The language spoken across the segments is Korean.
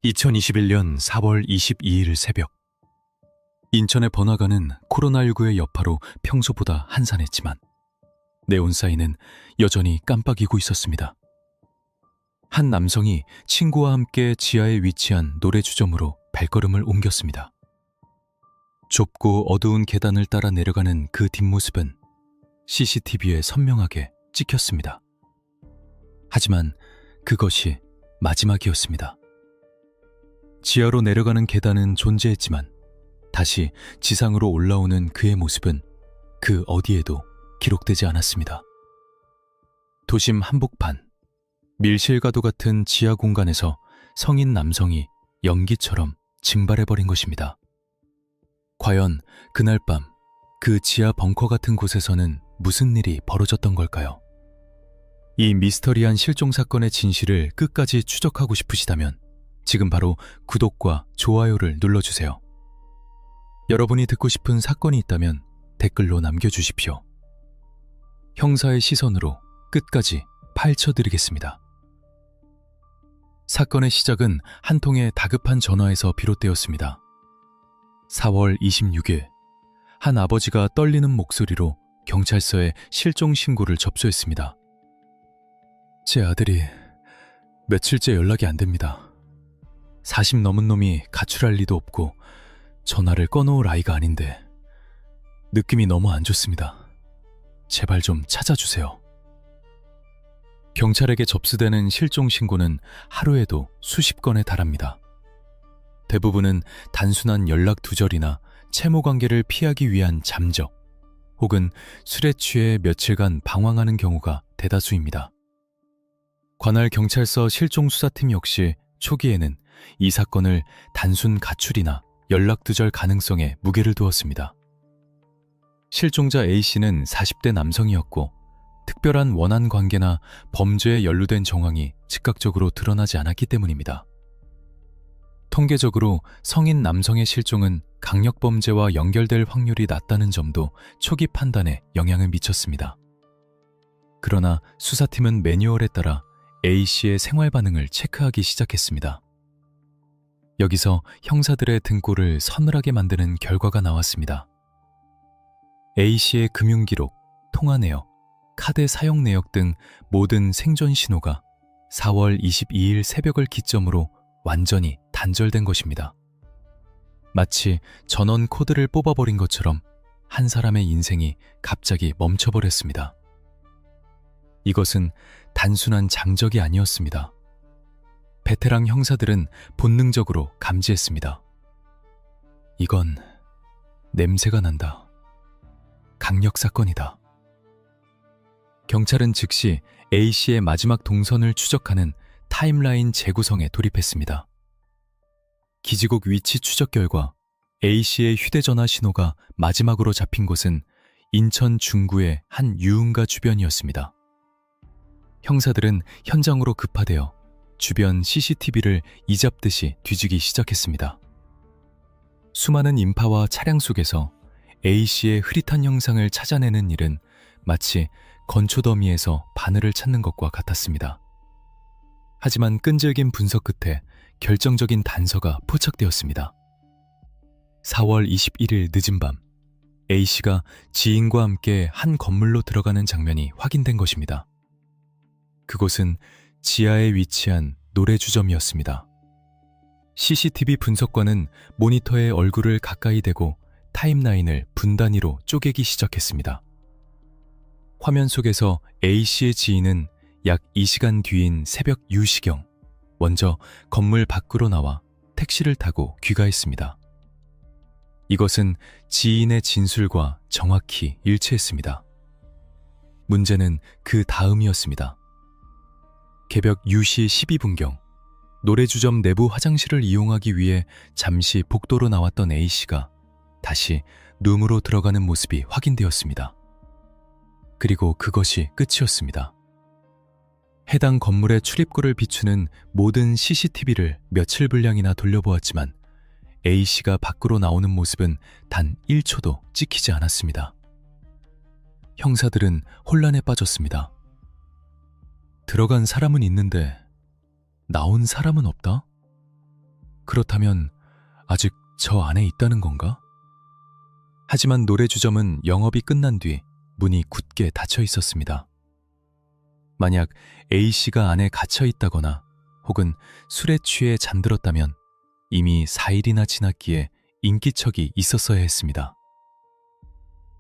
2021년 4월 22일 새벽, 인천의 번화가는 코로나19의 여파로 평소보다 한산했지만 네온사인은 여전히 깜빡이고 있었습니다. 한 남성이 친구와 함께 지하에 위치한 노래주점으로 발걸음을 옮겼습니다. 좁고 어두운 계단을 따라 내려가는 그 뒷모습은 CCTV에 선명하게 찍혔습니다. 하지만 그것이 마지막이었습니다. 지하로 내려가는 계단은 존재했지만 다시 지상으로 올라오는 그의 모습은 그 어디에도 기록되지 않았습니다. 도심 한복판, 밀실과도 같은 지하 공간에서 성인 남성이 연기처럼 증발해버린 것입니다. 과연 그날 밤 그 지하 벙커 같은 곳에서는 무슨 일이 벌어졌던 걸까요? 이 미스터리한 실종 사건의 진실을 끝까지 추적하고 싶으시다면 지금 바로 구독과 좋아요를 눌러주세요. 여러분이 듣고 싶은 사건이 있다면 댓글로 남겨주십시오. 형사의 시선으로 끝까지 파헤쳐드리겠습니다. 사건의 시작은 한 통의 다급한 전화에서 비롯되었습니다. 4월 26일, 한 아버지가 떨리는 목소리로 경찰서에 실종 신고를 접수했습니다. 제 아들이 며칠째 연락이 안 됩니다. 40 넘은 놈이 가출할 리도 없고 전화를 꺼놓을 아이가 아닌데 느낌이 너무 안 좋습니다. 제발 좀 찾아주세요. 경찰에게 접수되는 실종 신고는 하루에도 수십 건에 달합니다. 대부분은 단순한 연락 두절이나 채무 관계를 피하기 위한 잠적 혹은 술에 취해 며칠간 방황하는 경우가 대다수입니다. 관할 경찰서 실종수사팀 역시 초기에는 이 사건을 단순 가출이나 연락 두절 가능성에 무게를 두었습니다. 실종자 A씨는 40대 남성이었고 특별한 원한 관계나 범죄에 연루된 정황이 즉각적으로 드러나지 않았기 때문입니다. 통계적으로 성인 남성의 실종은 강력범죄와 연결될 확률이 낮다는 점도 초기 판단에 영향을 미쳤습니다. 그러나 수사팀은 매뉴얼에 따라 A씨의 생활 반응을 체크하기 시작했습니다. 여기서 형사들의 등골을 서늘하게 만드는 결과가 나왔습니다. A씨의 금융기록, 통화 내역, 카드 사용 내역 등 모든 생존 신호가 4월 22일 새벽을 기점으로 완전히 단절된 것입니다. 마치 전원 코드를 뽑아버린 것처럼 한 사람의 인생이 갑자기 멈춰버렸습니다. 이것은 단순한 장적이 아니었습니다. 베테랑 형사들은 본능적으로 감지했습니다. 이건 냄새가 난다. 강력 사건이다. 경찰은 즉시 A씨의 마지막 동선을 추적하는 타임라인 재구성에 돌입했습니다. 기지국 위치 추적 결과 A씨의 휴대전화 신호가 마지막으로 잡힌 곳은 인천 중구의 한 유흥가 주변이었습니다. 형사들은 현장으로 급파되어 주변 CCTV를 이잡듯이 뒤지기 시작했습니다. 수많은 인파와 차량 속에서 A씨의 흐릿한 형상을 찾아내는 일은 마치 건초더미에서 바늘을 찾는 것과 같았습니다. 하지만 끈질긴 분석 끝에 결정적인 단서가 포착되었습니다. 4월 21일 늦은 밤, A씨가 지인과 함께 한 건물로 들어가는 장면이 확인된 것입니다. 그곳은 지하에 위치한 노래주점이었습니다. CCTV 분석관은 모니터에 얼굴을 가까이 대고 타임라인을 분 단위로 쪼개기 시작했습니다. 화면 속에서 A씨의 지인은 약 2시간 뒤인 새벽 유시경, 먼저 건물 밖으로 나와 택시를 타고 귀가했습니다. 이것은 지인의 진술과 정확히 일치했습니다. 문제는 그 다음이었습니다. 개벽 유시 12분경, 노래주점 내부 화장실을 이용하기 위해 잠시 복도로 나왔던 A씨가 다시 룸으로 들어가는 모습이 확인되었습니다. 그리고 그것이 끝이었습니다. 해당 건물의 출입구를 비추는 모든 CCTV를 며칠 분량이나 돌려보았지만 A씨가 밖으로 나오는 모습은 단 1초도 찍히지 않았습니다. 형사들은 혼란에 빠졌습니다. 들어간 사람은 있는데 나온 사람은 없다? 그렇다면 아직 저 안에 있다는 건가? 하지만 노래주점은 영업이 끝난 뒤 문이 굳게 닫혀 있었습니다. 만약 A씨가 안에 갇혀 있다거나 혹은 술에 취해 잠들었다면 이미 4일이나 지났기에 인기척이 있었어야 했습니다.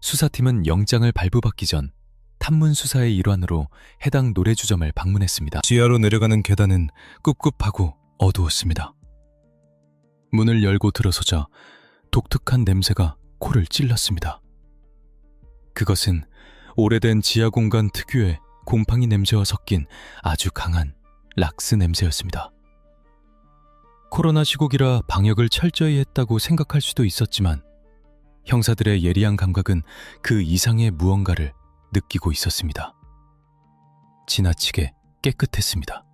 수사팀은 영장을 발부받기 전 탐문 수사의 일환으로 해당 노래주점을 방문했습니다. 지하로 내려가는 계단은 꿉꿉하고 어두웠습니다. 문을 열고 들어서자 독특한 냄새가 코를 찔렀습니다. 그것은 오래된 지하 공간 특유의 곰팡이 냄새와 섞인 아주 강한 락스 냄새였습니다. 코로나 시국이라 방역을 철저히 했다고 생각할 수도 있었지만 형사들의 예리한 감각은 그 이상의 무언가를 느끼고 있었습니다. 지나치게 깨끗했습니다.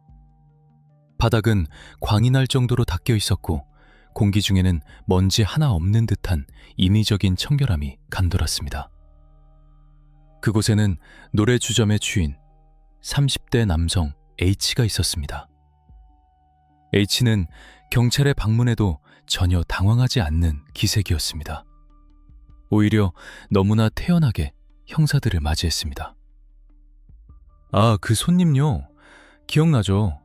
바닥은 광이 날 정도로 닦여 있었고 공기 중에는 먼지 하나 없는 듯한 인위적인 청결함이 감돌았습니다. 그곳에는 노래주점의 주인 30대 남성 H가 있었습니다. H는 경찰의 방문에도 전혀 당황하지 않는 기색이었습니다. 오히려 너무나 태연하게 형사들을 맞이했습니다. 아, 그 손님요. 기억나죠?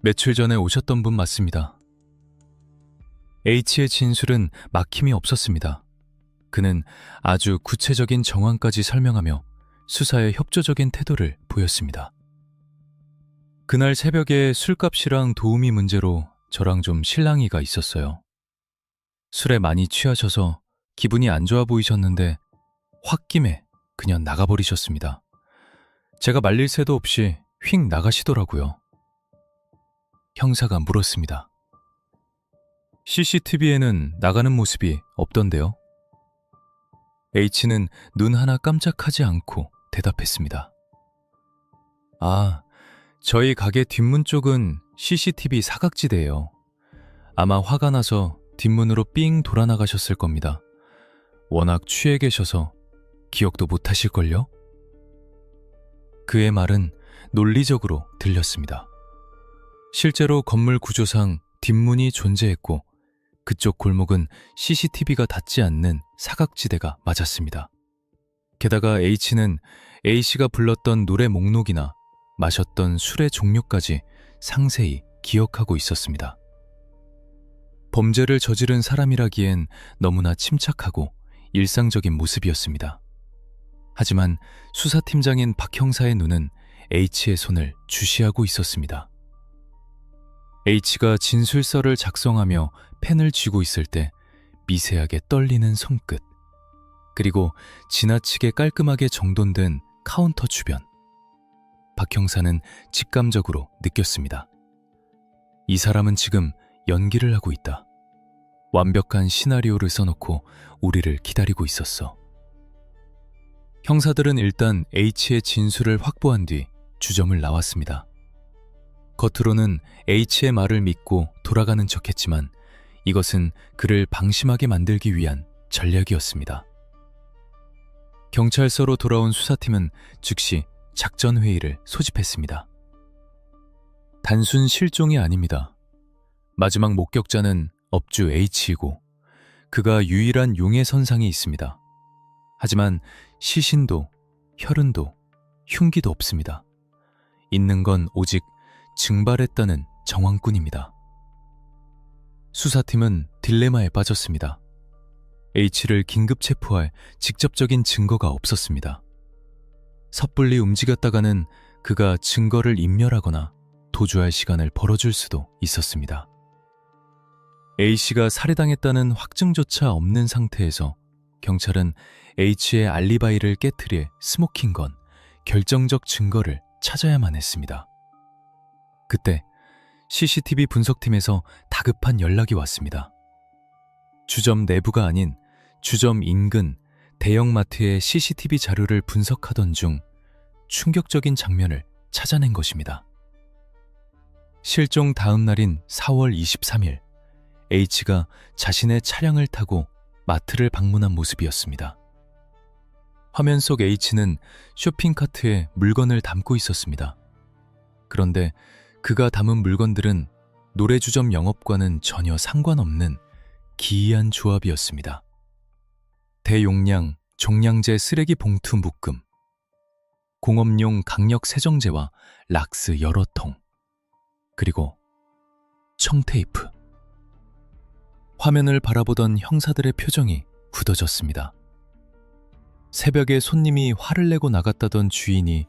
며칠 전에 오셨던 분 맞습니다. H의 진술은 막힘이 없었습니다. 그는 아주 구체적인 정황까지 설명하며 수사에 협조적인 태도를 보였습니다. 그날 새벽에 술값이랑 도우미 문제로 저랑 좀 실랑이가 있었어요. 술에 많이 취하셔서 기분이 안 좋아 보이셨는데 홧김에 그냥 나가버리셨습니다. 제가 말릴 새도 없이 휙 나가시더라고요. 형사가 물었습니다. CCTV에는 나가는 모습이 없던데요? H는 눈 하나 깜짝하지 않고 대답했습니다. 아, 저희 가게 뒷문 쪽은 CCTV 사각지대예요. 아마 화가 나서 뒷문으로 삥 돌아 나가셨을 겁니다. 워낙 취해 계셔서 기억도 못 하실걸요? 그의 말은 논리적으로 들렸습니다. 실제로 건물 구조상 뒷문이 존재했고 그쪽 골목은 CCTV가 닿지 않는 사각지대가 맞았습니다. 게다가 H는 A씨가 불렀던 노래 목록이나 마셨던 술의 종류까지 상세히 기억하고 있었습니다. 범죄를 저지른 사람이라기엔 너무나 침착하고 일상적인 모습이었습니다. 하지만 수사팀장인 박 형사의 눈은 H의 손을 주시하고 있었습니다. H가 진술서를 작성하며 펜을 쥐고 있을 때 미세하게 떨리는 손끝, 그리고 지나치게 깔끔하게 정돈된 카운터 주변. 박 형사는 직감적으로 느꼈습니다. 이 사람은 지금 연기를 하고 있다. 완벽한 시나리오를 써놓고 우리를 기다리고 있었어. 형사들은 일단 H의 진술을 확보한 뒤 주점을 나왔습니다. 겉으로는 H의 말을 믿고 돌아가는 척했지만 이것은 그를 방심하게 만들기 위한 전략이었습니다. 경찰서로 돌아온 수사팀은 즉시 작전회의를 소집했습니다. 단순 실종이 아닙니다. 마지막 목격자는 업주 H이고 그가 유일한 용의선상에 있습니다. 하지만 시신도 혈흔도 흉기도 없습니다. 있는 건 오직 증발했다는 정황뿐입니다. 수사팀은 딜레마에 빠졌습니다. H를 긴급 체포할 직접적인 증거가 없었습니다. 섣불리 움직였다가는 그가 증거를 인멸하거나 도주할 시간을 벌어줄 수도 있었습니다. A씨가 살해당했다는 확증조차 없는 상태에서 경찰은 H의 알리바이를 깨트릴 스모킹건, 결정적 증거를 찾아야만 했습니다. 그때 CCTV 분석팀에서 다급한 연락이 왔습니다. 주점 내부가 아닌 주점 인근 대형마트의 CCTV 자료를 분석하던 중 충격적인 장면을 찾아낸 것입니다. 실종 다음 날인 4월 23일, H가 자신의 차량을 타고 마트를 방문한 모습이었습니다. 화면 속 H는 쇼핑카트에 물건을 담고 있었습니다. 그런데 그가 담은 물건들은 노래주점 영업과는 전혀 상관없는 기이한 조합이었습니다. 대용량 종량제 쓰레기 봉투 묶음, 공업용 강력 세정제와 락스 여러 통, 그리고 청테이프. 화면을 바라보던 형사들의 표정이 굳어졌습니다. 새벽에 손님이 화를 내고 나갔다던 주인이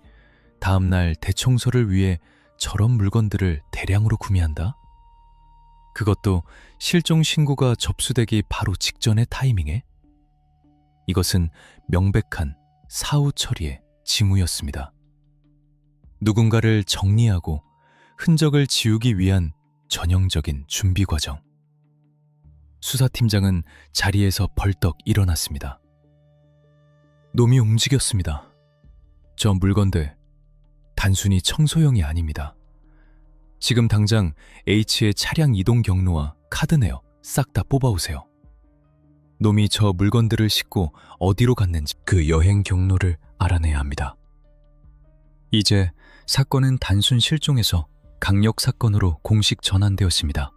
다음날 대청소를 위해 저런 물건들을 대량으로 구매한다? 그것도 실종 신고가 접수되기 바로 직전의 타이밍에? 이것은 명백한 사후 처리의 징후였습니다. 누군가를 정리하고 흔적을 지우기 위한 전형적인 준비 과정. 수사팀장은 자리에서 벌떡 일어났습니다. 놈이 움직였습니다. 저 물건들 단순히 청소용이 아닙니다. 지금 당장 H의 차량 이동 경로와 카드 내역 싹 다 뽑아오세요. 놈이 저 물건들을 싣고 어디로 갔는지 그 여행 경로를 알아내야 합니다. 이제 사건은 단순 실종에서 강력 사건으로 공식 전환되었습니다.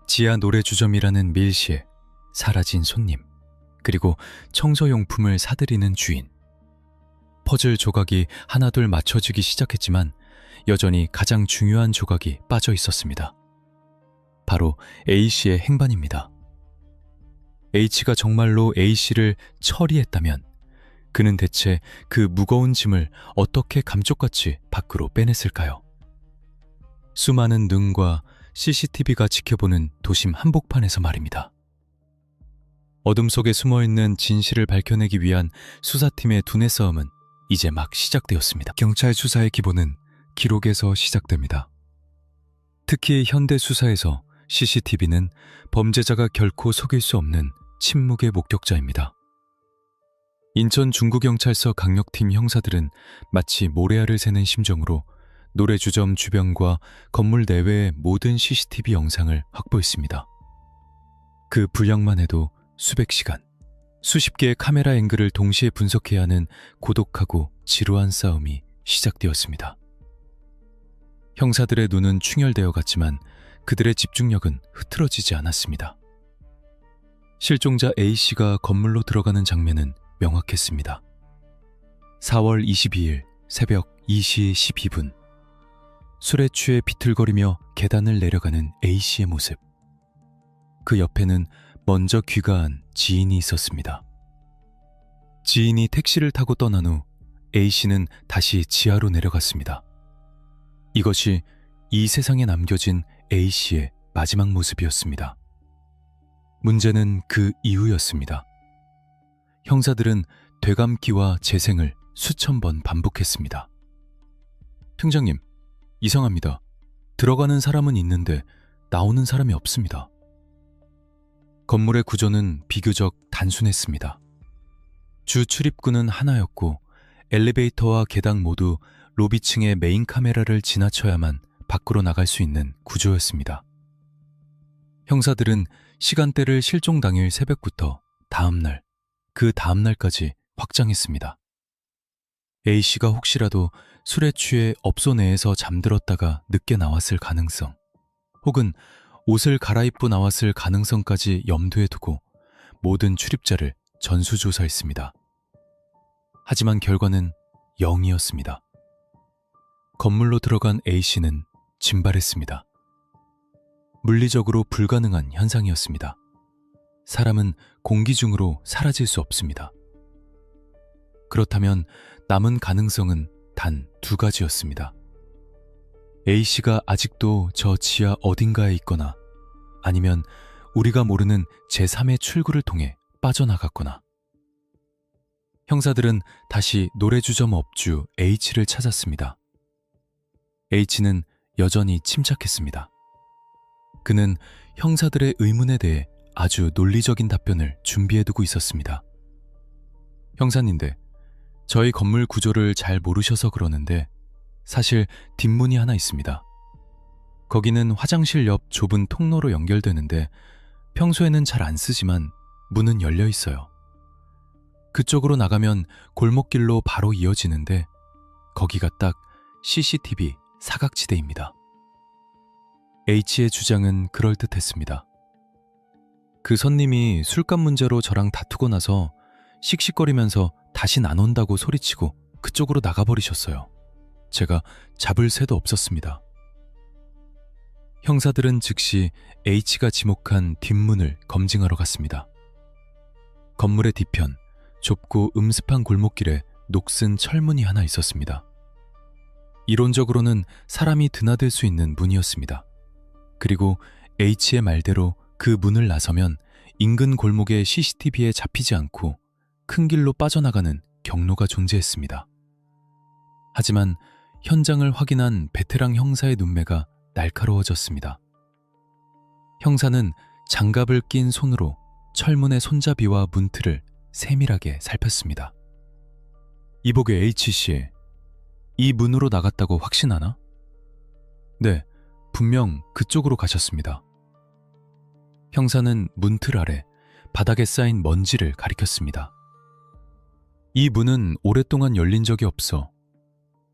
지하 노래주점이라는 밀시에 사라진 손님, 그리고 청소용품을 사들이는 주인. 퍼즐 조각이 하나둘 맞춰지기 시작했지만 여전히 가장 중요한 조각이 빠져 있었습니다. 바로 A씨의 행반입니다. H가 정말로 A씨를 처리했다면 그는 대체 그 무거운 짐을 어떻게 감쪽같이 밖으로 빼냈을까요? 수많은 눈과 CCTV가 지켜보는 도심 한복판에서 말입니다. 어둠 속에 숨어있는 진실을 밝혀내기 위한 수사팀의 두뇌 싸움은 이제 막 시작되었습니다. 경찰 수사의 기본은 기록에서 시작됩니다. 특히 현대 수사에서 CCTV는 범죄자가 결코 속일 수 없는 침묵의 목격자입니다. 인천 중구경찰서 강력팀 형사들은 마치 모래알을 새는 심정으로 노래주점 주변과 건물 내외의 모든 CCTV 영상을 확보했습니다. 그 분량만 해도 수백 시간, 수십 개의 카메라 앵글을 동시에 분석해야 하는 고독하고 지루한 싸움이 시작되었습니다. 형사들의 눈은 충혈되어 갔지만 그들의 집중력은 흐트러지지 않았습니다. 실종자 A씨가 건물로 들어가는 장면은 명확했습니다. 4월 22일 새벽 2시 12분 술에 취해 비틀거리며 계단을 내려가는 A씨의 모습. 그 옆에는 먼저 귀가한 지인이 있었습니다. 지인이 택시를 타고 떠난 후 A씨는 다시 지하로 내려갔습니다. 이것이 이 세상에 남겨진 A씨의 마지막 모습이었습니다. 문제는 그 이후였습니다. 형사들은 되감기와 재생을 수천 번 반복했습니다. 팀장님, 이상합니다. 들어가는 사람은 있는데 나오는 사람이 없습니다. 건물의 구조는 비교적 단순했습니다. 주 출입구는 하나였고 엘리베이터와 계단 모두 로비층의 메인 카메라를 지나쳐야만 밖으로 나갈 수 있는 구조였습니다. 형사들은 시간대를 실종 당일 새벽부터 다음날, 그 다음날까지 확장했습니다. A씨가 혹시라도 술에 취해 업소 내에서 잠들었다가 늦게 나왔을 가능성, 혹은 옷을 갈아입고 나왔을 가능성까지 염두에 두고 모든 출입자를 전수조사했습니다. 하지만 결과는 0이었습니다. 건물로 들어간 A씨는 증발했습니다. 물리적으로 불가능한 현상이었습니다. 사람은 공기 중으로 사라질 수 없습니다. 그렇다면 남은 가능성은 단 두 가지였습니다. A씨가 아직도 저 지하 어딘가에 있거나 아니면 우리가 모르는 제3의 출구를 통해 빠져나갔거나. 형사들은 다시 노래주점 업주 H를 찾았습니다. H는 여전히 침착했습니다. 그는 형사들의 의문에 대해 아주 논리적인 답변을 준비해두고 있었습니다. 형사님들, 저희 건물 구조를 잘 모르셔서 그러는데 사실 뒷문이 하나 있습니다. 거기는 화장실 옆 좁은 통로로 연결되는데 평소에는 잘 안 쓰지만 문은 열려 있어요. 그쪽으로 나가면 골목길로 바로 이어지는데 거기가 딱 CCTV 사각지대입니다. H의 주장은 그럴듯했습니다. 그 손님이 술값 문제로 저랑 다투고 나서 씩씩거리면서 다신 안 온다고 소리치고 그쪽으로 나가버리셨어요. 제가 잡을 새도 없었습니다. 형사들은 즉시 H가 지목한 뒷문을 검증하러 갔습니다. 건물의 뒤편, 좁고 음습한 골목길에 녹슨 철문이 하나 있었습니다. 이론적으로는 사람이 드나들 수 있는 문이었습니다. 그리고 H의 말대로 그 문을 나서면 인근 골목의 CCTV에 잡히지 않고 큰 길로 빠져나가는 경로가 존재했습니다. 하지만 현장을 확인한 베테랑 형사의 눈매가 날카로워졌습니다. 형사는 장갑을 낀 손으로 철문의 손잡이와 문틀을 세밀하게 살폈습니다. 이보게 H씨, 이 문으로 나갔다고 확신하나? 네, 분명 그쪽으로 가셨습니다. 형사는 문틀 아래 바닥에 쌓인 먼지를 가리켰습니다. 이 문은 오랫동안 열린 적이 없어.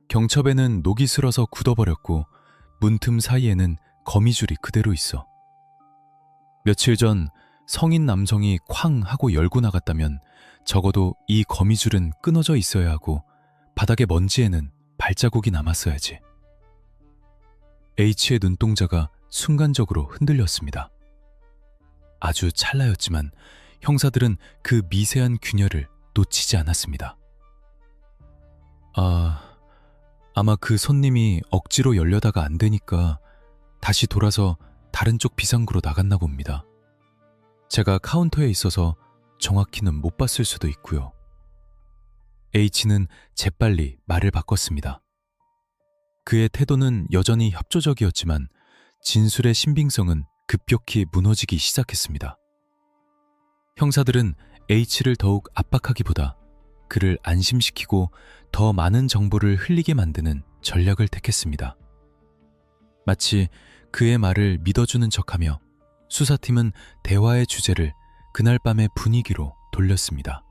경첩에는 녹이 슬어서 굳어버렸고 문틈 사이에는 거미줄이 그대로 있어. 며칠 전 성인 남성이 쾅 하고 열고 나갔다면 적어도 이 거미줄은 끊어져 있어야 하고 바닥의 먼지에는 발자국이 남았어야지. H의 눈동자가 순간적으로 흔들렸습니다. 아주 찰나였지만 형사들은 그 미세한 균열을 놓치지 않았습니다. 아마 그 손님이 억지로 열려다가 안 되니까 다시 돌아서 다른 쪽 비상구로 나갔나 봅니다. 제가 카운터에 있어서 정확히는 못 봤을 수도 있고요. H는 재빨리 말을 바꿨습니다. 그의 태도는 여전히 협조적이었지만 진술의 신빙성은 급격히 무너지기 시작했습니다. 형사들은 H를 더욱 압박하기보다 그를 안심시키고 더 많은 정보를 흘리게 만드는 전략을 택했습니다. 마치 그의 말을 믿어주는 척하며 수사팀은 대화의 주제를 그날 밤의 분위기로 돌렸습니다.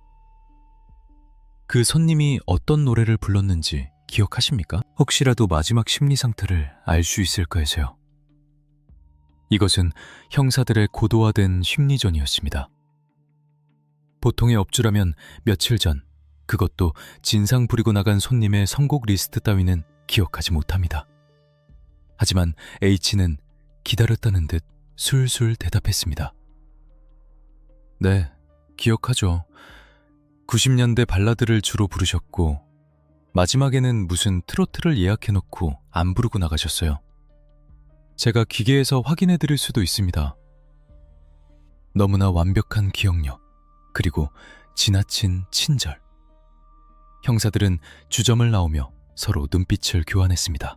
그 손님이 어떤 노래를 불렀는지 기억하십니까? 혹시라도 마지막 심리 상태를 알 수 있을까 해서요. 이것은 형사들의 고도화된 심리전이었습니다. 보통의 업주라면 며칠 전, 그것도 진상 부리고 나간 손님의 선곡 리스트 따위는 기억하지 못합니다. 하지만 H는 기다렸다는 듯 술술 대답했습니다. 네, 기억하죠. 90년대 발라드를 주로 부르셨고 마지막에는 무슨 트로트를 예약해놓고 안 부르고 나가셨어요. 제가 기계에서 확인해드릴 수도 있습니다. 너무나 완벽한 기억력, 그리고 지나친 친절. 형사들은 주점을 나오며 서로 눈빛을 교환했습니다.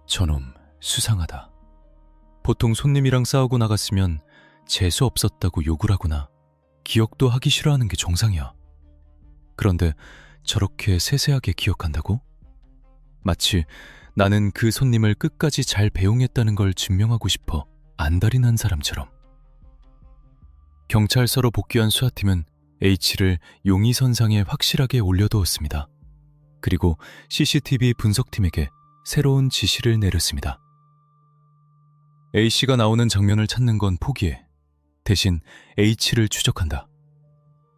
저놈 수상하다. 보통 손님이랑 싸우고 나갔으면 재수 없었다고 욕을 하거나 기억도 하기 싫어하는 게 정상이야. 그런데 저렇게 세세하게 기억한다고? 마치 나는 그 손님을 끝까지 잘 배웅했다는 걸 증명하고 싶어 안달이 난 사람처럼. 경찰서로 복귀한 수사팀은 H를 용의선상에 확실하게 올려두었습니다. 그리고 CCTV 분석팀에게 새로운 지시를 내렸습니다. A씨가 나오는 장면을 찾는 건 포기해. 대신 H를 추적한다.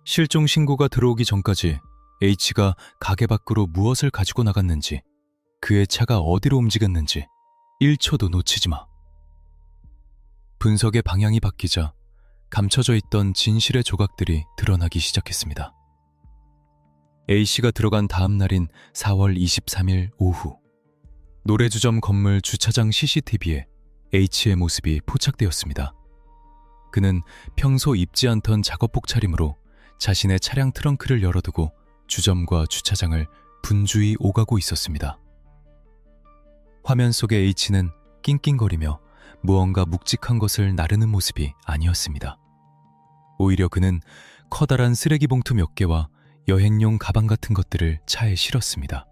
실종 신고가 들어오기 전까지 H가 가게 밖으로 무엇을 가지고 나갔는지, 그의 차가 어디로 움직였는지 1초도 놓치지 마. 분석의 방향이 바뀌자 감춰져 있던 진실의 조각들이 드러나기 시작했습니다. A씨가 들어간 다음 날인 4월 23일 오후, 노래주점 건물 주차장 CCTV에 H의 모습이 포착되었습니다. 그는 평소 입지 않던 작업복 차림으로 자신의 차량 트렁크를 열어두고 주점과 주차장을 분주히 오가고 있었습니다. 화면 속의 H는 낑낑거리며 무언가 묵직한 것을 나르는 모습이 아니었습니다. 오히려 그는 커다란 쓰레기 봉투 몇 개와 여행용 가방 같은 것들을 차에 실었습니다.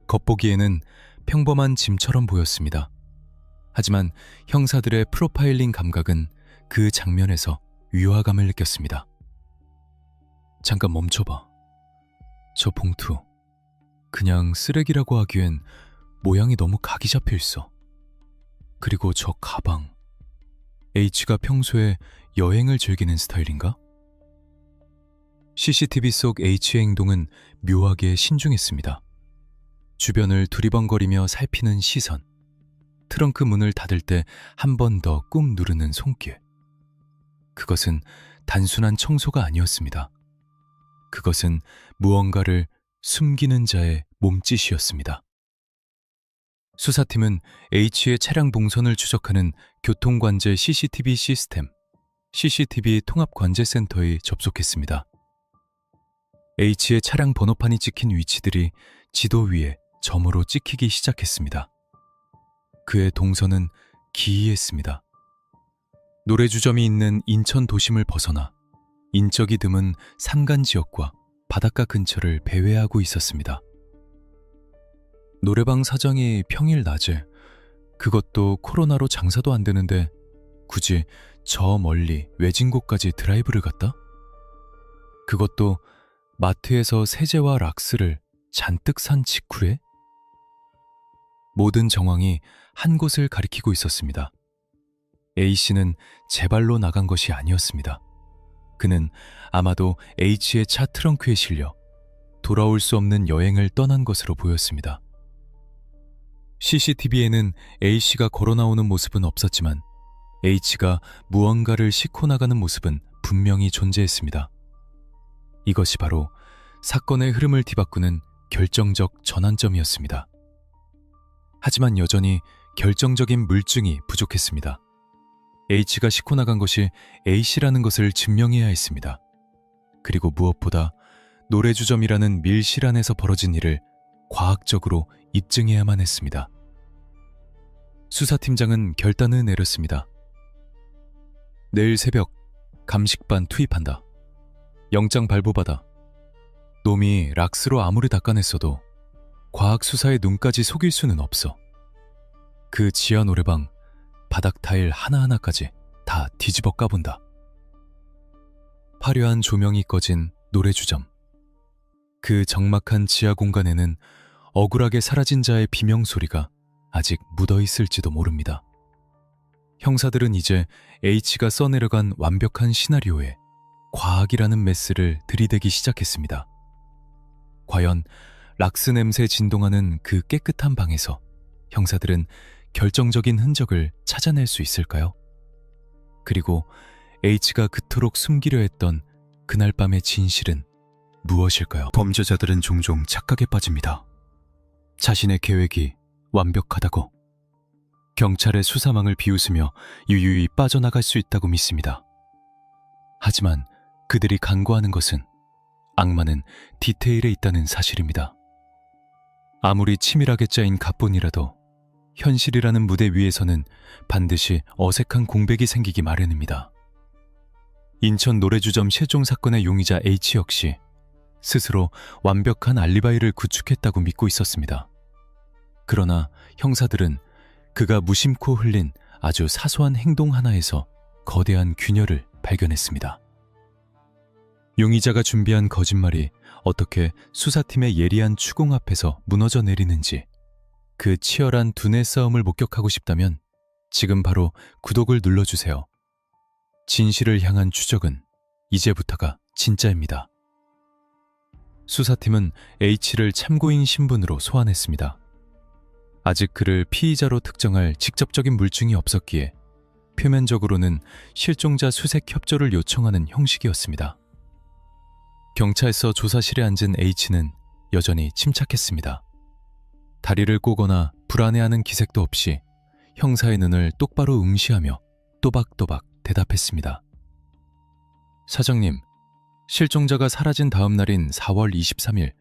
겉보기에는 평범한 짐처럼 보였습니다. 하지만 형사들의 프로파일링 감각은 그 장면에서 위화감을 느꼈습니다. 잠깐 멈춰봐. 저 봉투, 그냥 쓰레기라고 하기엔 모양이 너무 각이 잡혀 있어. 그리고 저 가방. H가 평소에 여행을 즐기는 스타일인가? CCTV 속 H의 행동은 묘하게 신중했습니다. 주변을 두리번거리며 살피는 시선, 트렁크 문을 닫을 때 한 번 더 꾹 누르는 손길. 그것은 단순한 청소가 아니었습니다. 그것은 무언가를 숨기는 자의 몸짓이었습니다. 수사팀은 H의 차량 동선을 추적하는 교통관제 CCTV 시스템, CCTV 통합관제센터에 접속했습니다. H의 차량 번호판이 찍힌 위치들이 지도 위에 점으로 찍히기 시작했습니다. 그의 동선은 기이했습니다. 노래주점이 있는 인천 도심을 벗어나 인적이 드문 산간 지역과 바닷가 근처를 배회하고 있었습니다. 노래방 사장이 평일 낮에, 그것도 코로나로 장사도 안 되는데 굳이 저 멀리 외진 곳까지 드라이브를 갔다? 그것도 마트에서 세제와 락스를 잔뜩 산 직후에? 모든 정황이 한 곳을 가리키고 있었습니다. A씨는 제 발로 나간 것이 아니었습니다. 그는 아마도 H의 차 트렁크에 실려 돌아올 수 없는 여행을 떠난 것으로 보였습니다. CCTV에는 A씨가 걸어 나오는 모습은 없었지만 H가 무언가를 싣고 나가는 모습은 분명히 존재했습니다. 이것이 바로 사건의 흐름을 뒤바꾸는 결정적 전환점이었습니다. 하지만 여전히 결정적인 물증이 부족했습니다. H가 싣고 나간 것이 A씨라는 것을 증명해야 했습니다. 그리고 무엇보다 노래주점이라는 밀실 안에서 벌어진 일을 과학적으로 입증해야만 했습니다. 수사팀장은 결단을 내렸습니다. 내일 새벽 감식반 투입한다. 영장 발부받아. 놈이 락스로 아무리 닦아냈어도 과학수사의 눈까지 속일 수는 없어. 그 지하 노래방 바닥 타일 하나하나까지 다 뒤집어 까본다. 화려한 조명이 꺼진 노래주점. 그 적막한 지하 공간에는 억울하게 사라진 자의 비명소리가 아직 묻어있을지도 모릅니다. 형사들은 이제 H가 써내려간 완벽한 시나리오에 과학이라는 메스를 들이대기 시작했습니다. 과연 락스 냄새 진동하는 그 깨끗한 방에서 형사들은 결정적인 흔적을 찾아낼 수 있을까요? 그리고 H가 그토록 숨기려 했던 그날 밤의 진실은 무엇일까요? 범죄자들은 종종 착각에 빠집니다. 자신의 계획이 완벽하다고, 경찰의 수사망을 비웃으며 유유히 빠져나갈 수 있다고 믿습니다. 하지만 그들이 간과하는 것은 악마는 디테일에 있다는 사실입니다. 아무리 치밀하게 짜인 각본이라도 현실이라는 무대 위에서는 반드시 어색한 공백이 생기기 마련입니다. 인천 노래주점 실종 사건의 용의자 H 역시 스스로 완벽한 알리바이를 구축했다고 믿고 있었습니다. 그러나 형사들은 그가 무심코 흘린 아주 사소한 행동 하나에서 거대한 균열을 발견했습니다. 용의자가 준비한 거짓말이 어떻게 수사팀의 예리한 추궁 앞에서 무너져 내리는지, 그 치열한 두뇌 싸움을 목격하고 싶다면 지금 바로 구독을 눌러주세요. 진실을 향한 추적은 이제부터가 진짜입니다. 수사팀은 H를 참고인 신분으로 소환했습니다. 아직 그를 피의자로 특정할 직접적인 물증이 없었기에 표면적으로는 실종자 수색 협조를 요청하는 형식이었습니다. 경찰서 조사실에 앉은 H는 여전히 침착했습니다. 다리를 꼬거나 불안해하는 기색도 없이 형사의 눈을 똑바로 응시하며 또박또박 대답했습니다. 사장님, 실종자가 사라진 다음 날인 4월 23일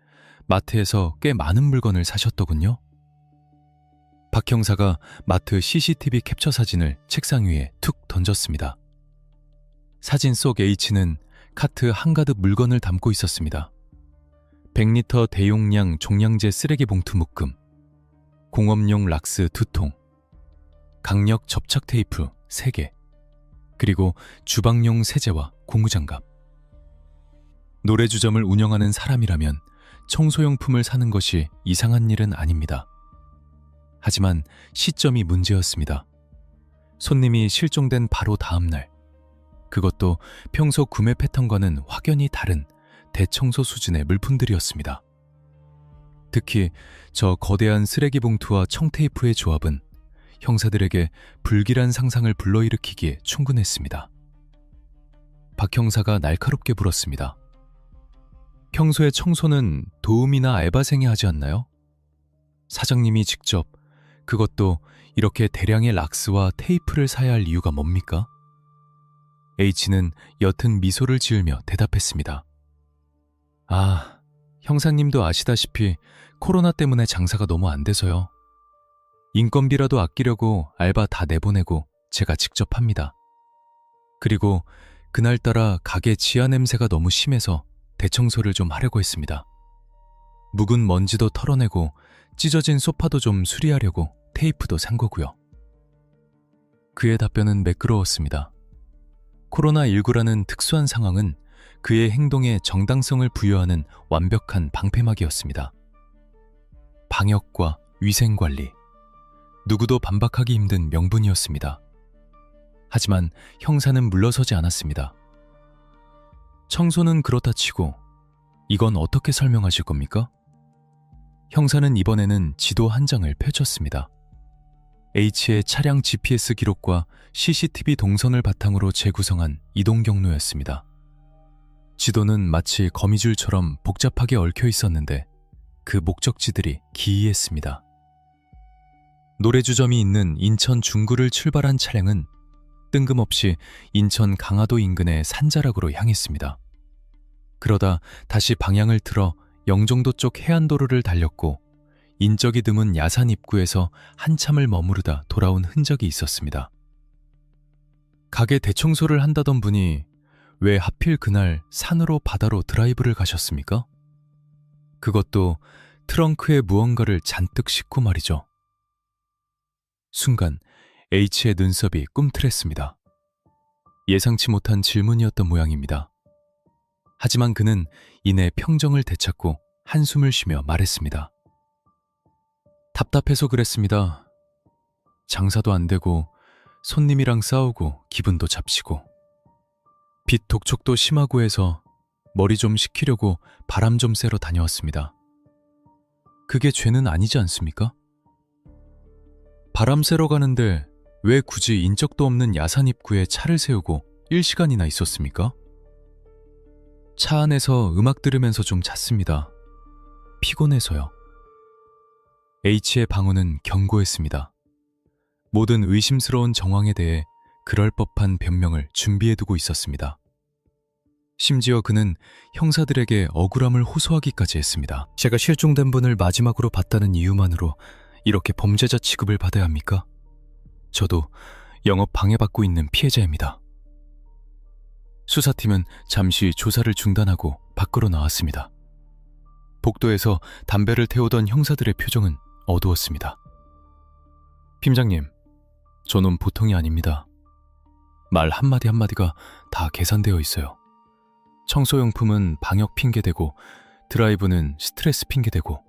마트에서 꽤 많은 물건을 사셨더군요. 박 형사가 마트 CCTV 캡처 사진을 책상 위에 툭 던졌습니다. 사진 속 H는 카트 한가득 물건을 담고 있었습니다. 100리터 대용량 종량제 쓰레기 봉투 묶음, 공업용 락스 2통, 강력 접착 테이프 3개, 그리고 주방용 세제와 고무장갑. 노래주점을 운영하는 사람이라면 청소용품을 사는 것이 이상한 일은 아닙니다. 하지만 시점이 문제였습니다. 손님이 실종된 바로 다음 날, 그것도 평소 구매 패턴과는 확연히 다른 대청소 수준의 물품들이었습니다. 특히 저 거대한 쓰레기 봉투와 청테이프의 조합은 형사들에게 불길한 상상을 불러일으키기에 충분했습니다. 박 형사가 날카롭게 물었습니다. 평소에 청소는 도우미나 알바생이 하지 않나요? 사장님이 직접, 그것도 이렇게 대량의 락스와 테이프를 사야 할 이유가 뭡니까? H는 옅은 미소를 지으며 대답했습니다. 아, 형사님도 아시다시피 코로나 때문에 장사가 너무 안 돼서요. 인건비라도 아끼려고 알바 다 내보내고 제가 직접 합니다. 그리고 그날따라 가게 지하 냄새가 너무 심해서 대청소를 좀 하려고 했습니다. 묵은 먼지도 털어내고 찢어진 소파도 좀 수리하려고 테이프도 산 거고요. 그의 답변은 매끄러웠습니다. 코로나19라는 특수한 상황은 그의 행동에 정당성을 부여하는 완벽한 방패막이었습니다. 방역과 위생관리, 누구도 반박하기 힘든 명분이었습니다. 하지만 형사는 물러서지 않았습니다. 청소는 그렇다 치고 이건 어떻게 설명하실 겁니까? 형사는 이번에는 지도 한 장을 펼쳤습니다. H의 차량 GPS 기록과 CCTV 동선을 바탕으로 재구성한 이동 경로였습니다. 지도는 마치 거미줄처럼 복잡하게 얽혀 있었는데 그 목적지들이 기이했습니다. 노래주점이 있는 인천 중구를 출발한 차량은 뜬금없이 인천 강화도 인근의 산자락으로 향했습니다. 그러다 다시 방향을 틀어 영종도 쪽 해안도로를 달렸고 인적이 드문 야산 입구에서 한참을 머무르다 돌아온 흔적이 있었습니다. 가게 대청소를 한다던 분이 왜 하필 그날 산으로 바다로 드라이브를 가셨습니까? 그것도 트렁크에 무언가를 잔뜩 싣고 말이죠. 순간 H의 눈썹이 꿈틀했습니다. 예상치 못한 질문이었던 모양입니다. 하지만 그는 이내 평정을 되찾고 한숨을 쉬며 말했습니다. 답답해서 그랬습니다. 장사도 안 되고 손님이랑 싸우고 기분도 잡치고 빛 독촉도 심하고 해서 머리 좀 식히려고 바람 좀 쐬러 다녀왔습니다. 그게 죄는 아니지 않습니까? 바람 쐬러 가는데 왜 굳이 인적도 없는 야산 입구에 차를 세우고 1시간이나 있었습니까? 차 안에서 음악 들으면서 좀 잤습니다. 피곤해서요. H의 방언은 견고했습니다. 모든 의심스러운 정황에 대해 그럴 법한 변명을 준비해두고 있었습니다. 심지어 그는 형사들에게 억울함을 호소하기까지 했습니다. 제가 실종된 분을 마지막으로 봤다는 이유만으로 이렇게 범죄자 취급을 받아야 합니까? 저도 영업 방해받고 있는 피해자입니다. 수사팀은 잠시 조사를 중단하고 밖으로 나왔습니다. 복도에서 담배를 태우던 형사들의 표정은 어두웠습니다. 팀장님, 저는 보통이 아닙니다. 말 한마디 한마디가 다 계산되어 있어요. 청소용품은 방역 핑계대고 드라이브는 스트레스 핑계대고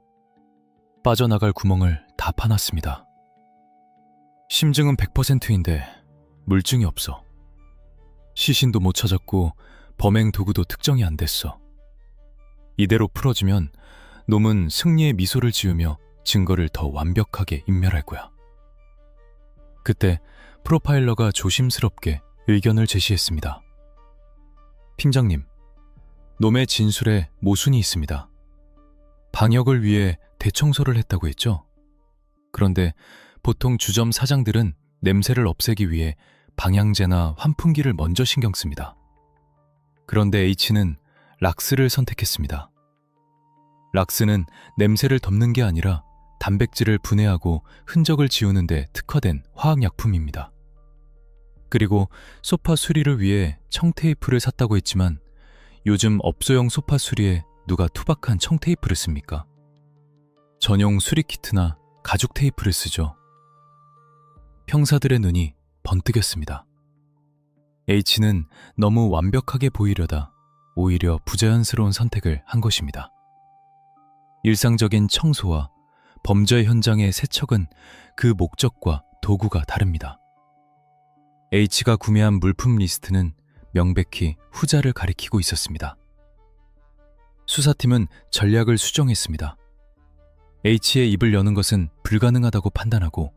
빠져나갈 구멍을 다 파놨습니다. 심증은 100%인데 물증이 없어. 시신도 못 찾았고 범행 도구도 특정이 안 됐어. 이대로 풀어주면 놈은 승리의 미소를 지으며 증거를 더 완벽하게 인멸할 거야. 그때 프로파일러가 조심스럽게 의견을 제시했습니다. 팀장님, 놈의 진술에 모순이 있습니다. 방역을 위해 대청소를 했다고 했죠? 그런데 보통 주점 사장들은 냄새를 없애기 위해 방향제나 환풍기를 먼저 신경 씁니다. 그런데 H는 락스를 선택했습니다. 락스는 냄새를 덮는 게 아니라 단백질을 분해하고 흔적을 지우는 데 특화된 화학약품입니다. 그리고 소파 수리를 위해 청테이프를 샀다고 했지만 요즘 업소용 소파 수리에 누가 투박한 청테이프를 씁니까? 전용 수리키트나 가죽 테이프를 쓰죠. 형사들의 눈이 번뜩였습니다. H는 너무 완벽하게 보이려다 오히려 부자연스러운 선택을 한 것입니다. 일상적인 청소와 범죄 현장의 세척은 그 목적과 도구가 다릅니다. H가 구매한 물품 리스트는 명백히 후자를 가리키고 있었습니다. 수사팀은 전략을 수정했습니다. H의 입을 여는 것은 불가능하다고 판단하고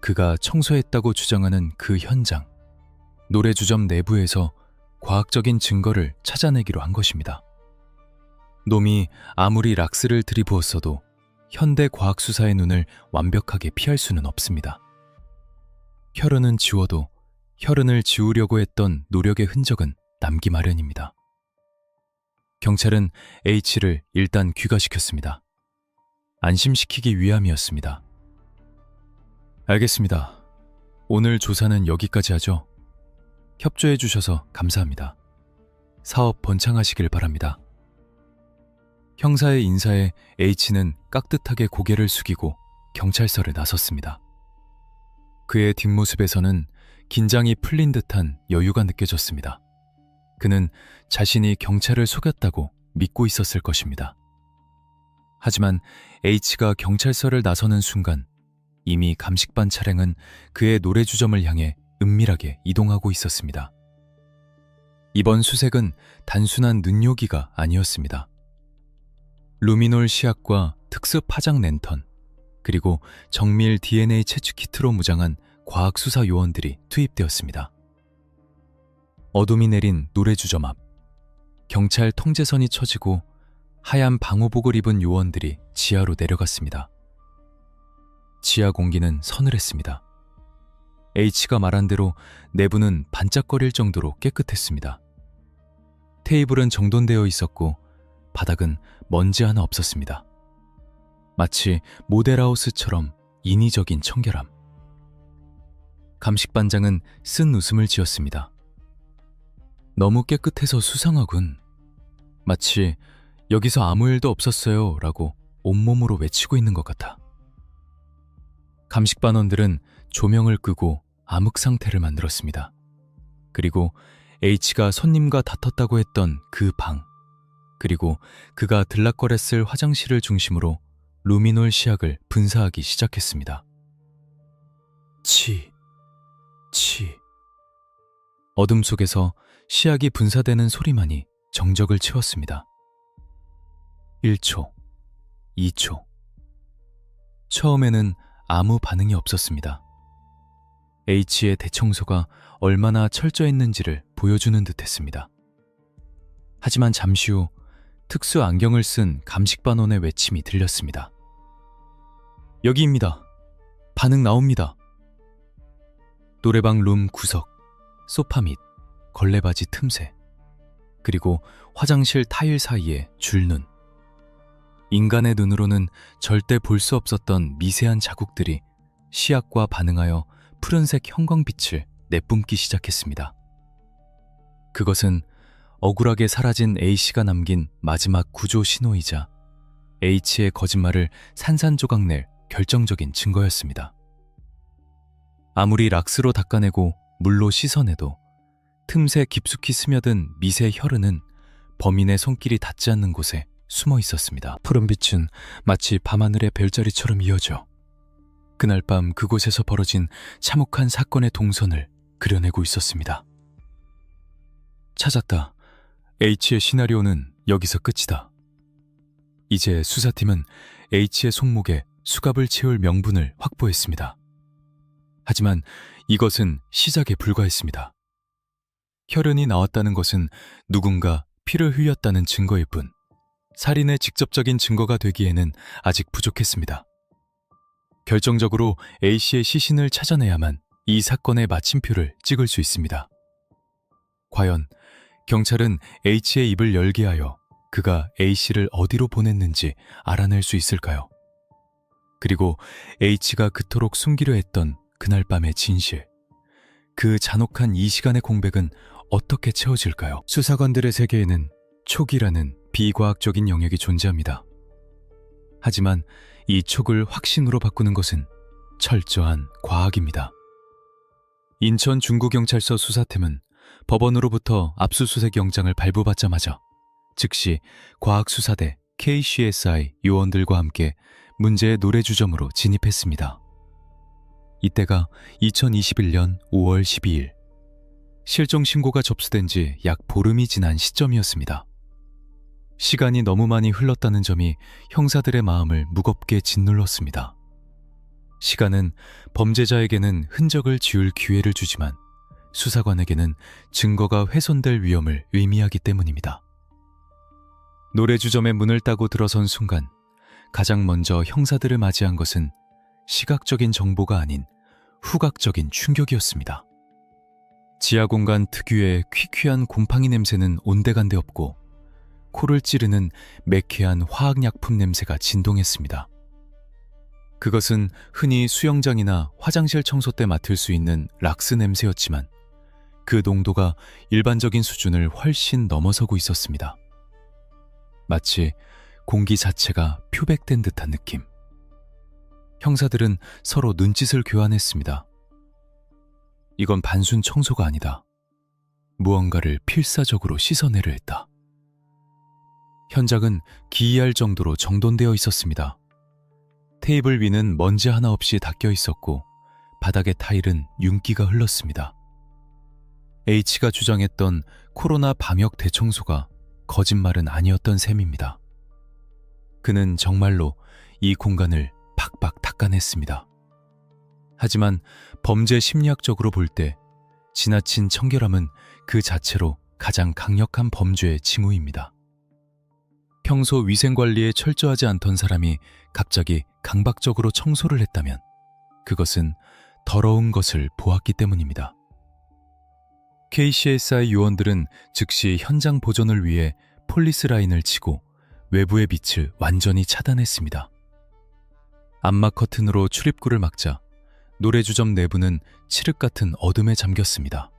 그가 청소했다고 주장하는 그 현장, 노래주점 내부에서 과학적인 증거를 찾아내기로 한 것입니다. 놈이 아무리 락스를 들이부었어도 현대 과학수사의 눈을 완벽하게 피할 수는 없습니다. 혈흔은 지워도 혈흔을 지우려고 했던 노력의 흔적은 남기 마련입니다. 경찰은 H를 일단 귀가시켰습니다. 안심시키기 위함이었습니다. 알겠습니다. 오늘 조사는 여기까지 하죠. 협조해 주셔서 감사합니다. 사업 번창하시길 바랍니다. 형사의 인사에 H는 깍듯하게 고개를 숙이고 경찰서를 나섰습니다. 그의 뒷모습에서는 긴장이 풀린 듯한 여유가 느껴졌습니다. 그는 자신이 경찰을 속였다고 믿고 있었을 것입니다. 하지만 H가 경찰서를 나서는 순간 이미 감식반 차량은 그의 노래주점을 향해 은밀하게 이동하고 있었습니다. 이번 수색은 단순한 눈요기가 아니었습니다. 루미놀 시약과 특수 파장 랜턴, 그리고 정밀 DNA 채취 키트로 무장한 과학수사 요원들이 투입되었습니다. 어둠이 내린 노래주점 앞, 경찰 통제선이 쳐지고 하얀 방호복을 입은 요원들이 지하로 내려갔습니다. 지하 공기는 서늘했습니다. H가 말한 대로 내부는 반짝거릴 정도로 깨끗했습니다. 테이블은 정돈되어 있었고 바닥은 먼지 하나 없었습니다. 마치 모델하우스처럼 인위적인 청결함. 감식반장은 쓴 웃음을 지었습니다. 너무 깨끗해서 수상하군. 마치 여기서 아무 일도 없었어요 라고 온몸으로 외치고 있는 것 같아. 감식반원들은 조명을 끄고 암흑 상태를 만들었습니다. 그리고 H가 손님과 다퉜다고 했던 그 방, 그리고 그가 들락거렸을 화장실을 중심으로 루미놀 시약을 분사하기 시작했습니다. 치. 어둠 속에서 시약이 분사되는 소리만이 정적을 채웠습니다. 1초, 2초. 처음에는 아무 반응이 없었습니다. H의 대청소가 얼마나 철저했는지를 보여주는 듯했습니다. 하지만 잠시 후 특수 안경을 쓴 감식반원의 외침이 들렸습니다. 여기입니다. 반응 나옵니다. 노래방 룸 구석, 소파 밑, 걸레바지 틈새, 그리고 화장실 타일 사이에 줄눈. 인간의 눈으로는 절대 볼 수 없었던 미세한 자국들이 시약과 반응하여 푸른색 형광빛을 내뿜기 시작했습니다. 그것은 억울하게 사라진 A씨가 남긴 마지막 구조 신호이자 H의 거짓말을 산산조각낼 결정적인 증거였습니다. 아무리 락스로 닦아내고 물로 씻어내도 틈새 깊숙이 스며든 미세 혈흔은 범인의 손길이 닿지 않는 곳에 숨어 있었습니다. 푸른 빛은 마치 밤하늘의 별자리처럼 이어져 그날 밤 그곳에서 벌어진 참혹한 사건의 동선을 그려내고 있었습니다. 찾았다. H의 시나리오는 여기서 끝이다. 이제 수사팀은 H의 손목에 수갑을 채울 명분을 확보했습니다. 하지만 이것은 시작에 불과했습니다. 혈흔이 나왔다는 것은 누군가 피를 흘렸다는 증거일 뿐, 살인의 직접적인 증거가 되기에는 아직 부족했습니다. 결정적으로 A씨의 시신을 찾아내야만 이 사건의 마침표를 찍을 수 있습니다. 과연 경찰은 H의 입을 열게 하여 그가 A씨를 어디로 보냈는지 알아낼 수 있을까요? 그리고 H가 그토록 숨기려 했던 그날 밤의 진실, 그 잔혹한 이 시간의 공백은 어떻게 채워질까요? 수사관들의 세계에는 촉이라는 비과학적인 영역이 존재합니다. 하지만 이 촉을 확신으로 바꾸는 것은 철저한 과학입니다. 인천 중구경찰서 수사팀은 법원으로부터 압수수색 영장을 발부받자마자 즉시 과학수사대 KCSI 요원들과 함께 문제의 노래주점으로 진입했습니다. 이때가 2021년 5월 12일 실종 신고가 접수된 지 약 보름이 지난 시점이었습니다. 시간이 너무 많이 흘렀다는 점이 형사들의 마음을 무겁게 짓눌렀습니다. 시간은 범죄자에게는 흔적을 지울 기회를 주지만 수사관에게는 증거가 훼손될 위험을 의미하기 때문입니다. 노래주점의 문을 따고 들어선 순간 가장 먼저 형사들을 맞이한 것은 시각적인 정보가 아닌 후각적인 충격이었습니다. 지하 공간 특유의 퀴퀴한 곰팡이 냄새는 온데간데 없고 코를 찌르는 매캐한 화학약품 냄새가 진동했습니다. 그것은 흔히 수영장이나 화장실 청소 때 맡을 수 있는 락스 냄새였지만 그 농도가 일반적인 수준을 훨씬 넘어서고 있었습니다. 마치 공기 자체가 표백된 듯한 느낌. 형사들은 서로 눈짓을 교환했습니다. 이건 단순 청소가 아니다. 무언가를 필사적으로 씻어내려 했다. 현장은 기이할 정도로 정돈되어 있었습니다. 테이블 위는 먼지 하나 없이 닦여 있었고 바닥의 타일은 윤기가 흘렀습니다. H가 주장했던 코로나 방역 대청소가 거짓말은 아니었던 셈입니다. 그는 정말로 이 공간을 박박 닦아냈습니다. 하지만 범죄 심리학적으로 볼 때 지나친 청결함은 그 자체로 가장 강력한 범죄의 징후입니다. 평소 위생관리에 철저하지 않던 사람이 갑자기 강박적으로 청소를 했다면 그것은 더러운 것을 보았기 때문입니다. KCSI 요원들은 즉시 현장 보존을 위해 폴리스 라인을 치고 외부의 빛을 완전히 차단했습니다. 암막 커튼으로 출입구를 막자 노래주점 내부는 칠흑 같은 어둠에 잠겼습니다.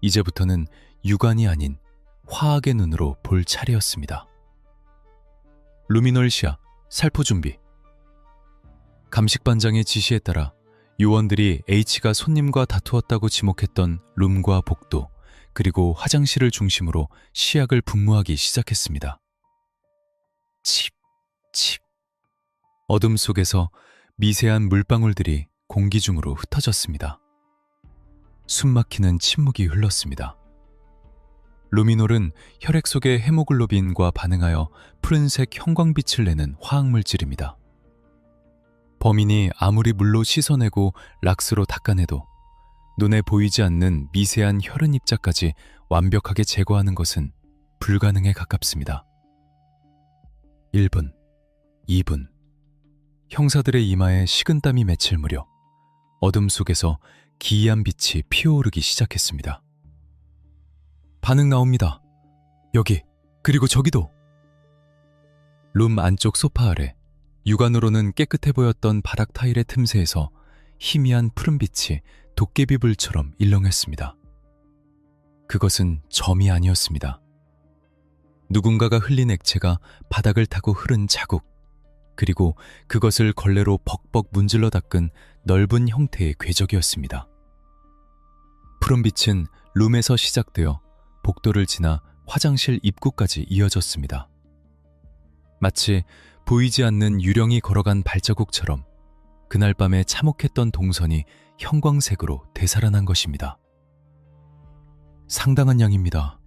이제부터는 육안이 아닌 화학의 눈으로 볼 차례였습니다. 루미놀시아, 살포 준비. 감식반장의 지시에 따라 요원들이 H가 손님과 다투었다고 지목했던 룸과 복도, 그리고 화장실을 중심으로 시약을 분무하기 시작했습니다. 칩, 칩. 어둠 속에서 미세한 물방울들이 공기 중으로 흩어졌습니다. 숨막히는 침묵이 흘렀습니다. 루미놀은 혈액 속의 헤모글로빈과 반응하여 푸른색 형광빛을 내는 화학물질입니다. 범인이 아무리 물로 씻어내고 락스로 닦아내도 눈에 보이지 않는 미세한 혈흔 입자까지 완벽하게 제거하는 것은 불가능에 가깝습니다. 1분, 2분. 형사들의 이마에 식은땀이 맺힐 무렵 어둠 속에서 기이한 빛이 피어오르기 시작했습니다. 반응 나옵니다. 여기, 그리고 저기도. 룸 안쪽 소파 아래 육안으로는 깨끗해 보였던 바닥 타일의 틈새에서 희미한 푸른빛이 도깨비불처럼 일렁했습니다. 그것은 점이 아니었습니다. 누군가가 흘린 액체가 바닥을 타고 흐른 자국, 그리고 그것을 걸레로 벅벅 문질러 닦은 넓은 형태의 궤적이었습니다. 푸른빛은 룸에서 시작되어 복도를 지나 화장실 입구까지 이어졌습니다. 마치 보이지 않는 유령이 걸어간 발자국처럼 그날 밤에 참혹했던 동선이 형광색으로 되살아난 것입니다. 상당한 양입니다.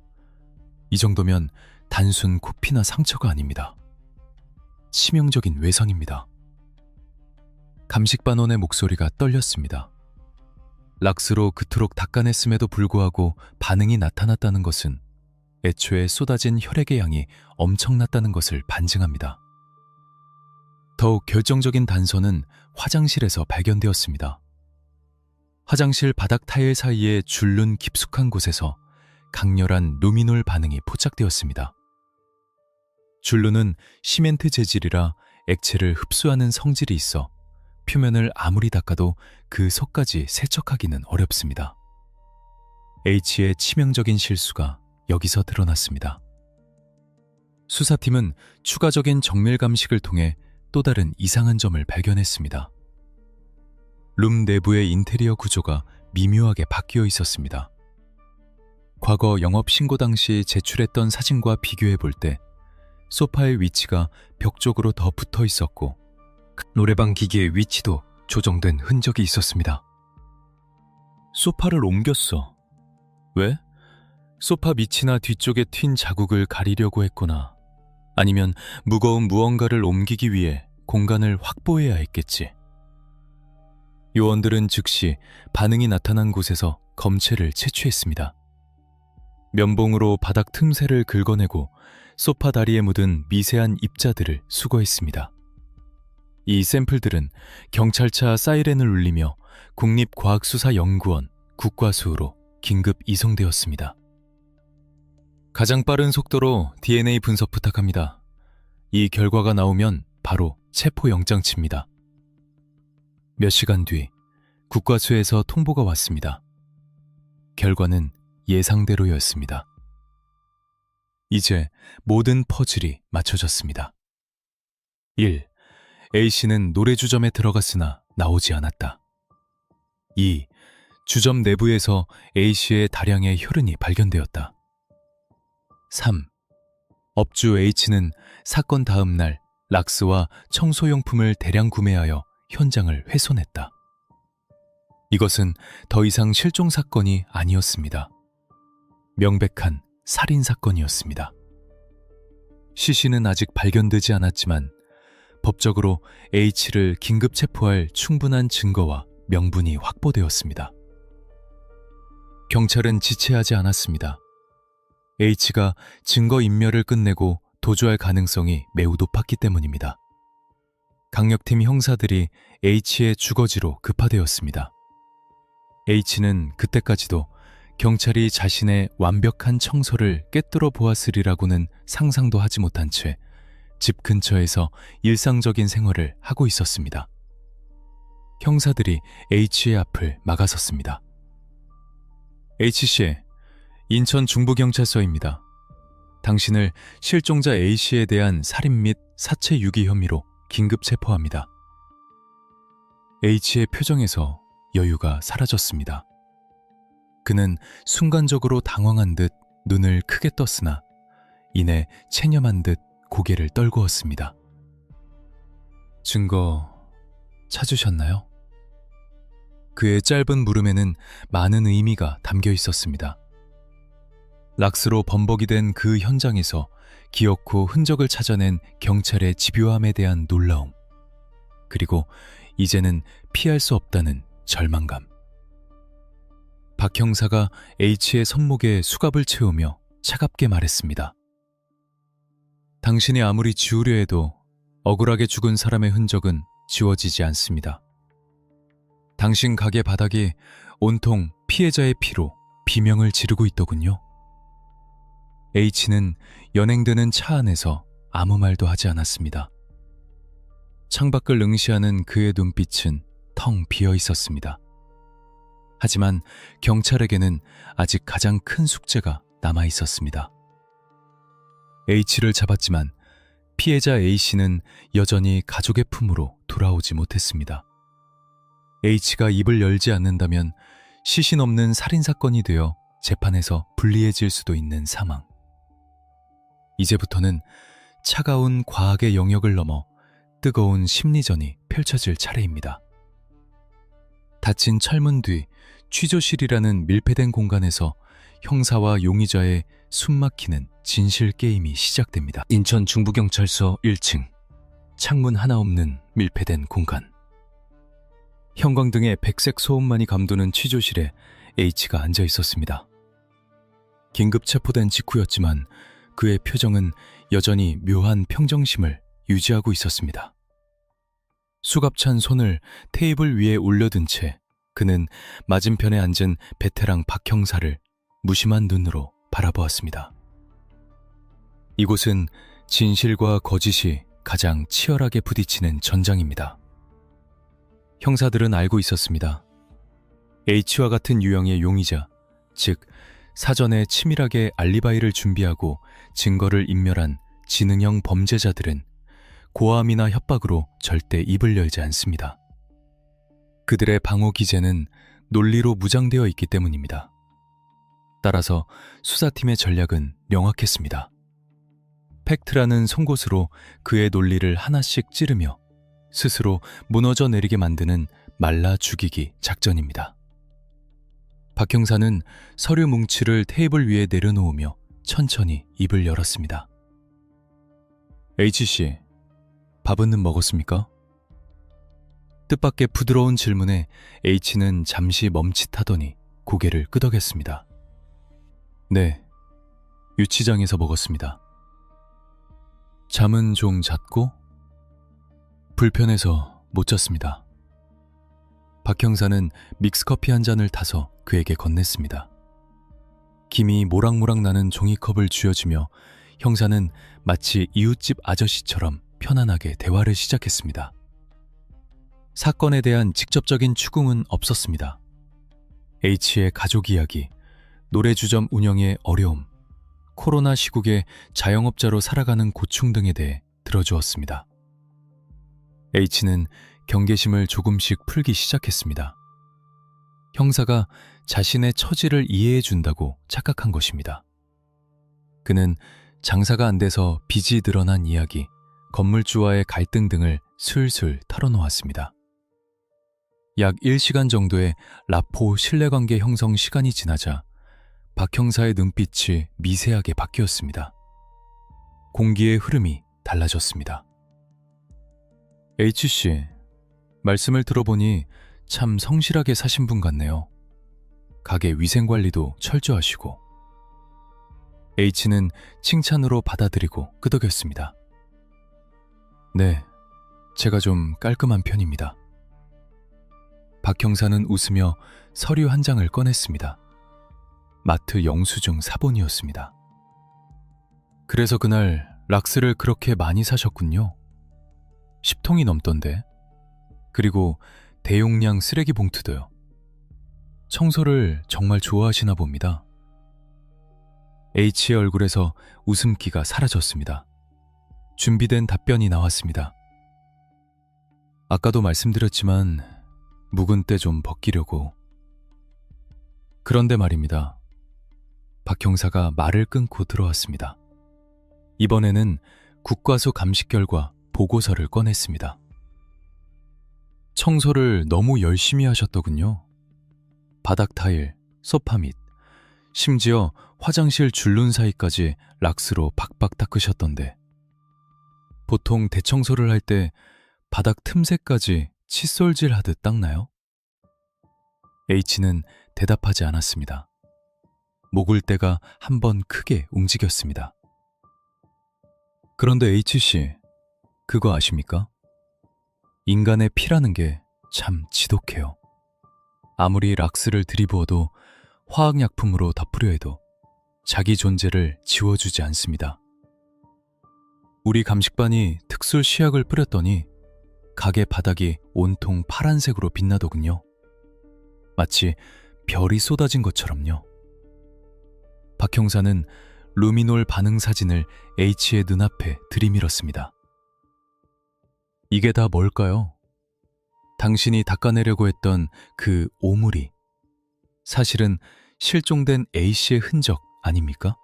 이 정도면 단순 코피나 상처가 아닙니다. 치명적인 외상입니다. 감식반원의 목소리가 떨렸습니다. 락스로 그토록 닦아냈음에도 불구하고 반응이 나타났다는 것은 애초에 쏟아진 혈액의 양이 엄청났다는 것을 반증합니다. 더욱 결정적인 단서는 화장실에서 발견되었습니다. 화장실 바닥 타일 사이에 줄눈 깊숙한 곳에서 강렬한 루미놀 반응이 포착되었습니다. 줄눈은 시멘트 재질이라 액체를 흡수하는 성질이 있어 표면을 아무리 닦아도 그 속까지 세척하기는 어렵습니다. H의 치명적인 실수가 여기서 드러났습니다. 수사팀은 추가적인 정밀 감식을 통해 또 다른 이상한 점을 발견했습니다. 룸 내부의 인테리어 구조가 미묘하게 바뀌어 있었습니다. 과거 영업 신고 당시 제출했던 사진과 비교해 볼 때 소파의 위치가 벽 쪽으로 더 붙어 있었고 노래방 기기의 위치도 조정된 흔적이 있었습니다. 소파를 옮겼어. 왜? 소파 밑이나 뒤쪽에 튄 자국을 가리려고 했거나 아니면 무거운 무언가를 옮기기 위해 공간을 확보해야 했겠지. 요원들은 즉시 반응이 나타난 곳에서 검체를 채취했습니다. 면봉으로 바닥 틈새를 긁어내고 소파 다리에 묻은 미세한 입자들을 수거했습니다. 이 샘플들은 경찰차 사이렌을 울리며 국립과학수사연구원 국과수로 긴급 이송되었습니다. 가장 빠른 속도로 DNA 분석 부탁합니다. 이 결과가 나오면 바로 체포영장 칩니다. 몇 시간 뒤 국과수에서 통보가 왔습니다. 결과는 예상대로였습니다. 이제 모든 퍼즐이 맞춰졌습니다. 1. A씨는 노래주점에 들어갔으나 나오지 않았다. 2. 주점 내부에서 A씨의 다량의 혈흔이 발견되었다. 3. 업주 H는 사건 다음 날 락스와 청소용품을 대량 구매하여 현장을 훼손했다. 이것은 더 이상 실종 사건이 아니었습니다. 명백한 살인 사건이었습니다. C씨는 아직 발견되지 않았지만 법적으로 H를 긴급 체포할 충분한 증거와 명분이 확보되었습니다. 경찰은 지체하지 않았습니다. H가 증거인멸을 끝내고 도주할 가능성이 매우 높았기 때문입니다. 강력팀 형사들이 H의 주거지로 급파되었습니다. H는 그때까지도 경찰이 자신의 완벽한 청소를 꿰뚫어 보았으리라고는 상상도 하지 못한 채 집 근처에서 일상적인 생활을 하고 있었습니다. 형사들이 H의 앞을 막아섰습니다. H씨, 인천 중부경찰서입니다. 당신을 실종자 A씨에 대한 살인 및 사체 유기 혐의로 긴급 체포합니다. H의 표정에서 여유가 사라졌습니다. 그는 순간적으로 당황한 듯 눈을 크게 떴으나 이내 체념한 듯 고개를 떨구었습니다. 증거 찾으셨나요? 그의 짧은 물음에는 많은 의미가 담겨 있었습니다. 락스로 범벅이 된 그 현장에서 기어코 흔적을 찾아낸 경찰의 집요함에 대한 놀라움, 그리고 이제는 피할 수 없다는 절망감. 박 형사가 H의 손목에 수갑을 채우며 차갑게 말했습니다. 당신이 아무리 지우려 해도 억울하게 죽은 사람의 흔적은 지워지지 않습니다. 당신 가게 바닥이 온통 피해자의 피로 비명을 지르고 있더군요. H는 연행되는 차 안에서 아무 말도 하지 않았습니다. 창밖을 응시하는 그의 눈빛은 텅 비어 있었습니다. 하지만 경찰에게는 아직 가장 큰 숙제가 남아 있었습니다. H를 잡았지만 피해자 A씨는 여전히 가족의 품으로 돌아오지 못했습니다. H가 입을 열지 않는다면 시신 없는 살인사건이 되어 재판에서 불리해질 수도 있는 상황. 이제부터는 차가운 과학의 영역을 넘어 뜨거운 심리전이 펼쳐질 차례입니다. 닫힌 철문 뒤 취조실이라는 밀폐된 공간에서 형사와 용의자의 숨막히는 진실 게임이 시작됩니다. 인천 중부경찰서 1층, 창문 하나 없는 밀폐된 공간. 형광등의 백색 소음만이 감도는 취조실에 H가 앉아 있었습니다. 긴급 체포된 직후였지만 그의 표정은 여전히 묘한 평정심을 유지하고 있었습니다. 수갑찬 손을 테이블 위에 올려둔 채 그는 맞은편에 앉은 베테랑 박 형사를 무심한 눈으로 바라보았습니다. 이곳은 진실과 거짓이 가장 치열하게 부딪히는 전장입니다. 형사들은 알고 있었습니다. H와 같은 유형의 용의자, 즉 사전에 치밀하게 알리바이를 준비하고 증거를 인멸한 지능형 범죄자들은 고함이나 협박으로 절대 입을 열지 않습니다. 그들의 방어 기제는 논리로 무장되어 있기 때문입니다. 따라서 수사팀의 전략은 명확했습니다. 팩트라는 송곳으로 그의 논리를 하나씩 찌르며 스스로 무너져 내리게 만드는 말라 죽이기 작전입니다. 박 형사는 서류 뭉치를 테이블 위에 내려놓으며 천천히 입을 열었습니다. H씨, 밥은 먹었습니까? 뜻밖의 부드러운 질문에 H는 잠시 멈칫하더니 고개를 끄덕였습니다. 네, 유치장에서 먹었습니다. 잠은 좀 잤고? 불편해서 못 잤습니다. 박 형사는 믹스커피 한 잔을 타서 그에게 건넸습니다. 김이 모락모락 나는 종이컵을 쥐어주며 형사는 마치 이웃집 아저씨처럼 편안하게 대화를 시작했습니다. 사건에 대한 직접적인 추궁은 없었습니다. H의 가족 이야기, 노래주점 운영의 어려움, 코로나 시국에 자영업자로 살아가는 고충 등에 대해 들어주었습니다. H는 경계심을 조금씩 풀기 시작했습니다. 형사가 자신의 처지를 이해해 준다고 착각한 것입니다. 그는 장사가 안 돼서 빚이 늘어난 이야기, 건물주와의 갈등 등을 술술 털어놓았습니다. 약 1시간 정도의 라포 신뢰관계 형성 시간이 지나자 박 형사의 눈빛이 미세하게 바뀌었습니다. 공기의 흐름이 달라졌습니다. H씨, 말씀을 들어보니 참 성실하게 사신 분 같네요. 가게 위생관리도 철저하시고. H는 칭찬으로 받아들이고 끄덕였습니다. 네, 제가 좀 깔끔한 편입니다. 박 형사는 웃으며 서류 한 장을 꺼냈습니다. 마트 영수증 사본이었습니다. 그래서 그날 락스를 그렇게 많이 사셨군요. 10통이 넘던데. 그리고 대용량 쓰레기 봉투도요. 청소를 정말 좋아하시나 봅니다. H의 얼굴에서 웃음기가 사라졌습니다. 준비된 답변이 나왔습니다. 아까도 말씀드렸지만 묵은 때 좀 벗기려고. 그런데 말입니다. 박 형사가 말을 끊고 들어왔습니다. 이번에는 국과수 감식 결과 보고서를 꺼냈습니다. 청소를 너무 열심히 하셨더군요. 바닥 타일, 소파 밑, 심지어 화장실 줄눈 사이까지 락스로 박박 닦으셨던데, 보통 대청소를 할 때 바닥 틈새까지 칫솔질 하듯 닦나요? H는 대답하지 않았습니다. 목을대가 한번 크게 움직였습니다. 그런데 H씨, 그거 아십니까? 인간의 피라는 게 참 지독해요. 아무리 락스를 들이부어도 화학약품으로 덮으려 해도 자기 존재를 지워주지 않습니다. 우리 감식반이 특수 시약을 뿌렸더니 가게 바닥이 온통 파란색으로 빛나더군요. 마치 별이 쏟아진 것처럼요. 박 형사는 루미놀 반응 사진을 H의 눈앞에 들이밀었습니다. 이게 다 뭘까요? 당신이 닦아내려고 했던 그 오물이 사실은 실종된 A씨의 흔적 아닙니까?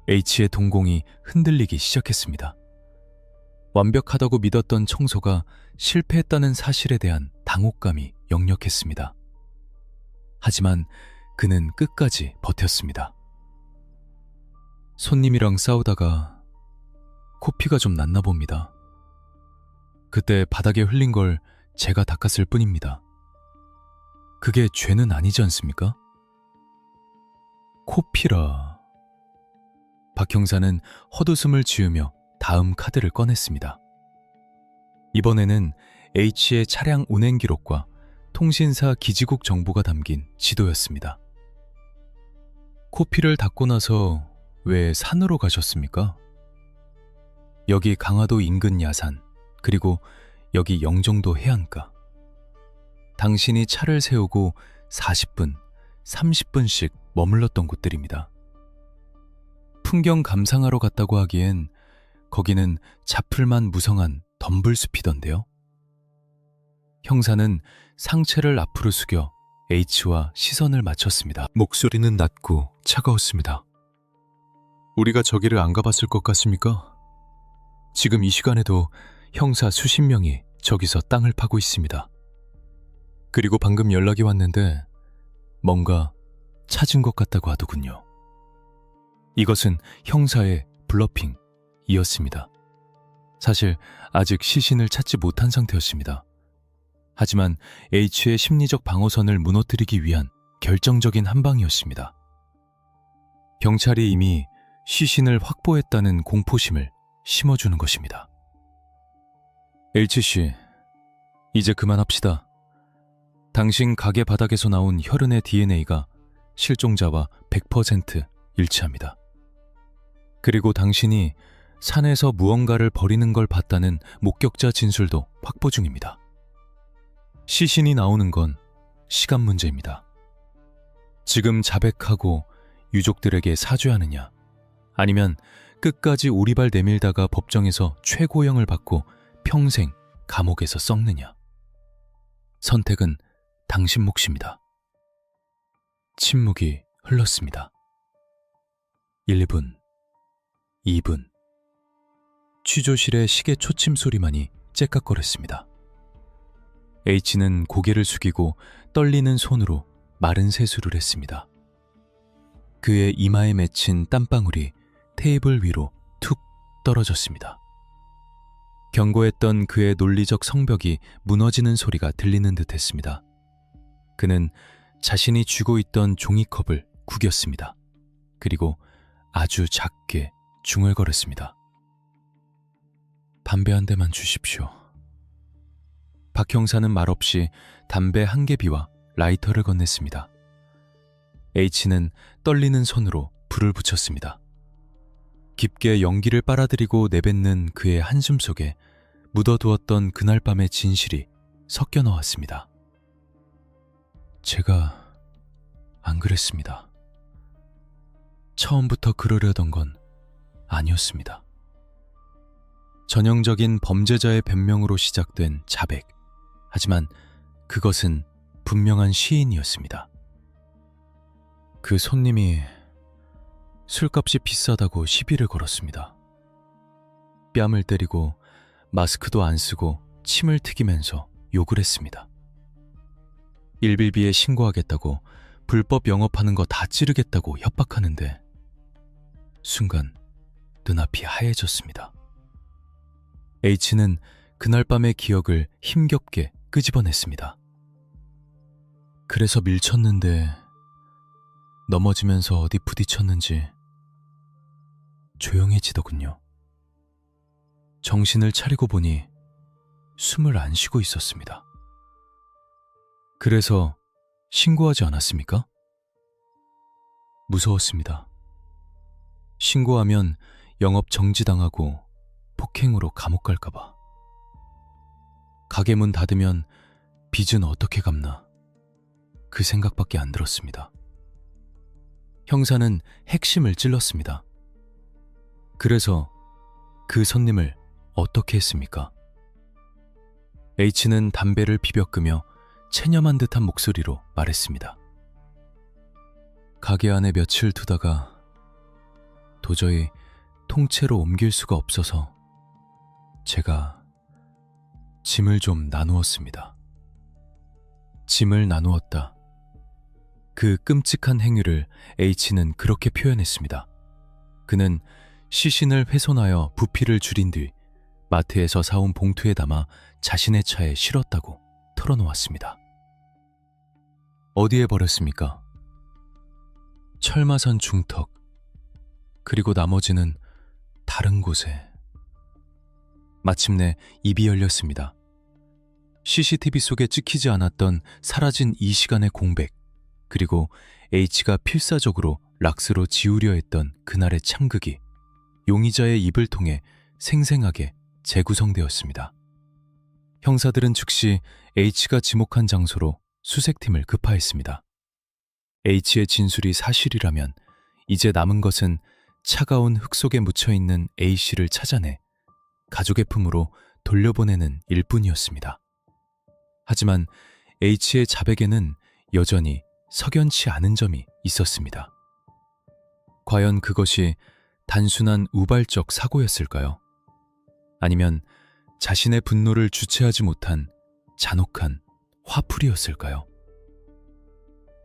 H의 동공이 흔들리기 시작했습니다. 완벽하다고 믿었던 청소가 실패했다는 사실에 대한 당혹감이 역력했습니다. 하지만 그는 끝까지 버텼습니다. 손님이랑 싸우다가 코피가 좀 났나 봅니다. 그때 바닥에 흘린 걸 제가 닦았을 뿐입니다. 그게 죄는 아니지 않습니까? 코피라. 박 형사는 헛웃음을 지으며 다음 카드를 꺼냈습니다. 이번에는 H의 차량 운행 기록과 통신사 기지국 정보가 담긴 지도였습니다. 코피를 닦고 나서 왜 산으로 가셨습니까? 여기 강화도 인근 야산, 그리고 여기 영종도 해안가. 당신이 차를 세우고 40분, 30분씩 머물렀던 곳들입니다. 풍경 감상하러 갔다고 하기엔 거기는 자풀만 무성한 덤불숲이던데요. 형사는 상체를 앞으로 숙여 H와 시선을 맞췄습니다. 목소리는 낮고 차가웠습니다. 우리가 저기를 안 가봤을 것 같습니까? 지금 이 시간에도 형사 수십 명이 저기서 땅을 파고 있습니다. 그리고 방금 연락이 왔는데 뭔가 찾은 것 같다고 하더군요. 이것은 형사의 블러핑이었습니다. 사실 아직 시신을 찾지 못한 상태였습니다. 하지만 H의 심리적 방어선을 무너뜨리기 위한 결정적인 한 방이었습니다. 경찰이 이미 시신을 확보했다는 공포심을 심어주는 것입니다. H씨, 이제 그만합시다. 당신 가게 바닥에서 나온 혈흔의 DNA가 실종자와 100% 일치합니다. 그리고 당신이 산에서 무언가를 버리는 걸 봤다는 목격자 진술도 확보 중입니다. 시신이 나오는 건 시간 문제입니다. 지금 자백하고 유족들에게 사죄하느냐, 아니면 끝까지 오리발 내밀다가 법정에서 최고형을 받고 평생 감옥에서 썩느냐. 선택은 당신 몫입니다. 침묵이 흘렀습니다. 1분, 2분. 취조실의 시계 초침 소리만이 째깍거렸습니다. H는 고개를 숙이고 떨리는 손으로 마른 세수를 했습니다. 그의 이마에 맺힌 땀방울이 테이블 위로 툭 떨어졌습니다. 경고했던 그의 논리적 성벽이 무너지는 소리가 들리는 듯했습니다. 그는 자신이 쥐고 있던 종이컵을 구겼습니다. 그리고 아주 작게 중얼거렸습니다. 담배 한 대만 주십시오. 박 형사는 말없이 담배 한 개비와 라이터를 건넸습니다. H는 떨리는 손으로 불을 붙였습니다. 깊게 연기를 빨아들이고 내뱉는 그의 한숨 속에 묻어두었던 그날 밤의 진실이 섞여 나왔습니다. 제가 안 그랬습니다. 처음부터 그러려던 건 아니었습니다. 전형적인 범죄자의 변명으로 시작된 자백. 하지만 그것은 분명한 시인이었습니다. 그 손님이 술값이 비싸다고 시비를 걸었습니다. 뺨을 때리고 마스크도 안 쓰고 침을 튀기면서 욕을 했습니다. 일빌비에 신고하겠다고, 불법 영업하는 거 다 찌르겠다고 협박하는데 순간 눈앞이 하얘졌습니다. H는 그날 밤의 기억을 힘겹게 끄집어냈습니다. 그래서 밀쳤는데 넘어지면서 어디 부딪혔는지 조용해지더군요. 정신을 차리고 보니 숨을 안 쉬고 있었습니다. 그래서 신고하지 않았습니까? 무서웠습니다. 신고하면 영업 정지당하고 폭행으로 감옥 갈까봐. 가게 문 닫으면 빚은 어떻게 갚나, 그 생각밖에 안 들었습니다. 형사는 핵심을 찔렀습니다. 그래서 그 손님을 어떻게 했습니까? H는 담배를 비벼끄며 체념한 듯한 목소리로 말했습니다. 가게 안에 며칠 두다가 도저히 통째로 옮길 수가 없어서 제가 짐을 좀 나누었습니다. 짐을 나누었다. 그 끔찍한 행위를 H는 그렇게 표현했습니다. 그는 시신을 훼손하여 부피를 줄인 뒤 마트에서 사온 봉투에 담아 자신의 차에 실었다고 털어놓았습니다. 어디에 버렸습니까? 철마산 중턱, 그리고 나머지는 다른 곳에. 마침내 입이 열렸습니다. CCTV 속에 찍히지 않았던 사라진 이 시간의 공백, 그리고 H가 필사적으로 락스로 지우려 했던 그날의 참극이 용의자의 입을 통해 생생하게 재구성되었습니다. 형사들은 즉시 H가 지목한 장소로 수색팀을 급파했습니다. H의 진술이 사실이라면 이제 남은 것은 차가운 흙 속에 묻혀있는 A씨를 찾아내 가족의 품으로 돌려보내는 일뿐이었습니다. 하지만 H의 자백에는 여전히 석연치 않은 점이 있었습니다. 과연 그것이 단순한 우발적 사고였을까요? 아니면 자신의 분노를 주체하지 못한 잔혹한 화풀이였을까요?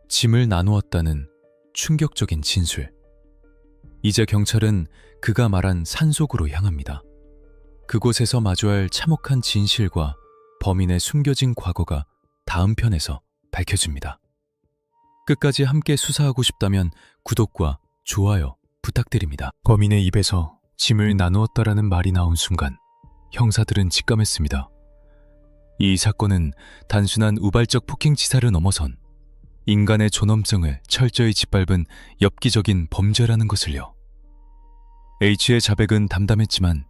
짐을 나누었다는 충격적인 진술. 이제 경찰은 그가 말한 산속으로 향합니다. 그곳에서 마주할 참혹한 진실과 범인의 숨겨진 과거가 다음 편에서 밝혀집니다. 끝까지 함께 수사하고 싶다면 구독과 좋아요 부탁드립니다. 범인의 입에서 짐을 나누었다라는 말이 나온 순간 형사들은 직감했습니다. 이 사건은 단순한 우발적 폭행치사를 넘어선 인간의 존엄성을 철저히 짓밟은 엽기적인 범죄라는 것을요. H의 자백은 담담했지만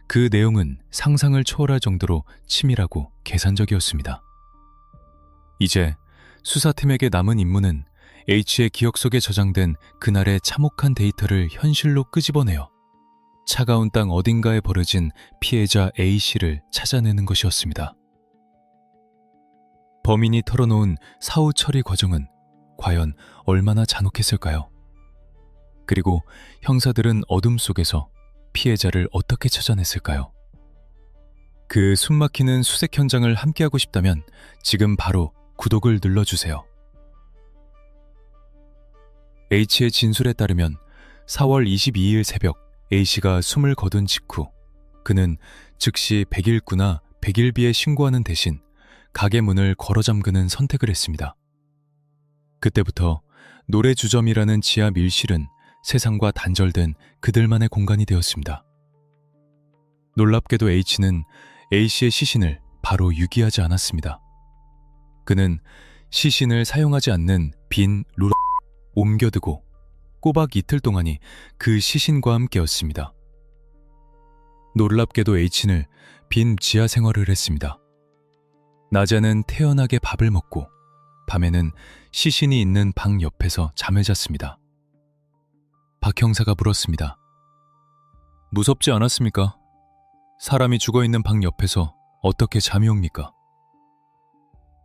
그 내용은 상상을 초월할 정도로 치밀하고 계산적이었습니다. 이제 수사팀에게 남은 임무는 H의 기억 속에 저장된 그날의 참혹한 데이터를 현실로 끄집어내어 차가운 땅 어딘가에 버려진 피해자 A씨를 찾아내는 것이었습니다. 범인이 털어놓은 사후 처리 과정은 과연 얼마나 잔혹했을까요? 그리고 형사들은 어둠 속에서 피해자를 어떻게 찾아냈을까요? 그 숨막히는 수색 현장을 함께하고 싶다면 지금 바로 구독을 눌러주세요. H의 진술에 따르면 4월 22일 새벽 A씨가 숨을 거둔 직후 그는 즉시 101구나 101B에 신고하는 대신 가게 문을 걸어 잠그는 선택을 했습니다. 그때부터 노래주점이라는 지하 밀실은 세상과 단절된 그들만의 공간이 되었습니다. 놀랍게도 H는 A씨의 시신을 바로 유기하지 않았습니다. 그는 시신을 사용하지 않는 빈 룰 옮겨두고 꼬박 이틀 동안이 그 시신과 함께였습니다. 놀랍게도 H는 빈 지하 생활을 했습니다. 낮에는 태연하게 밥을 먹고 밤에는 시신이 있는 방 옆에서 잠을 잤습니다. 박 형사가 물었습니다. 무섭지 않았습니까? 사람이 죽어있는 방 옆에서 어떻게 잠이 옵니까?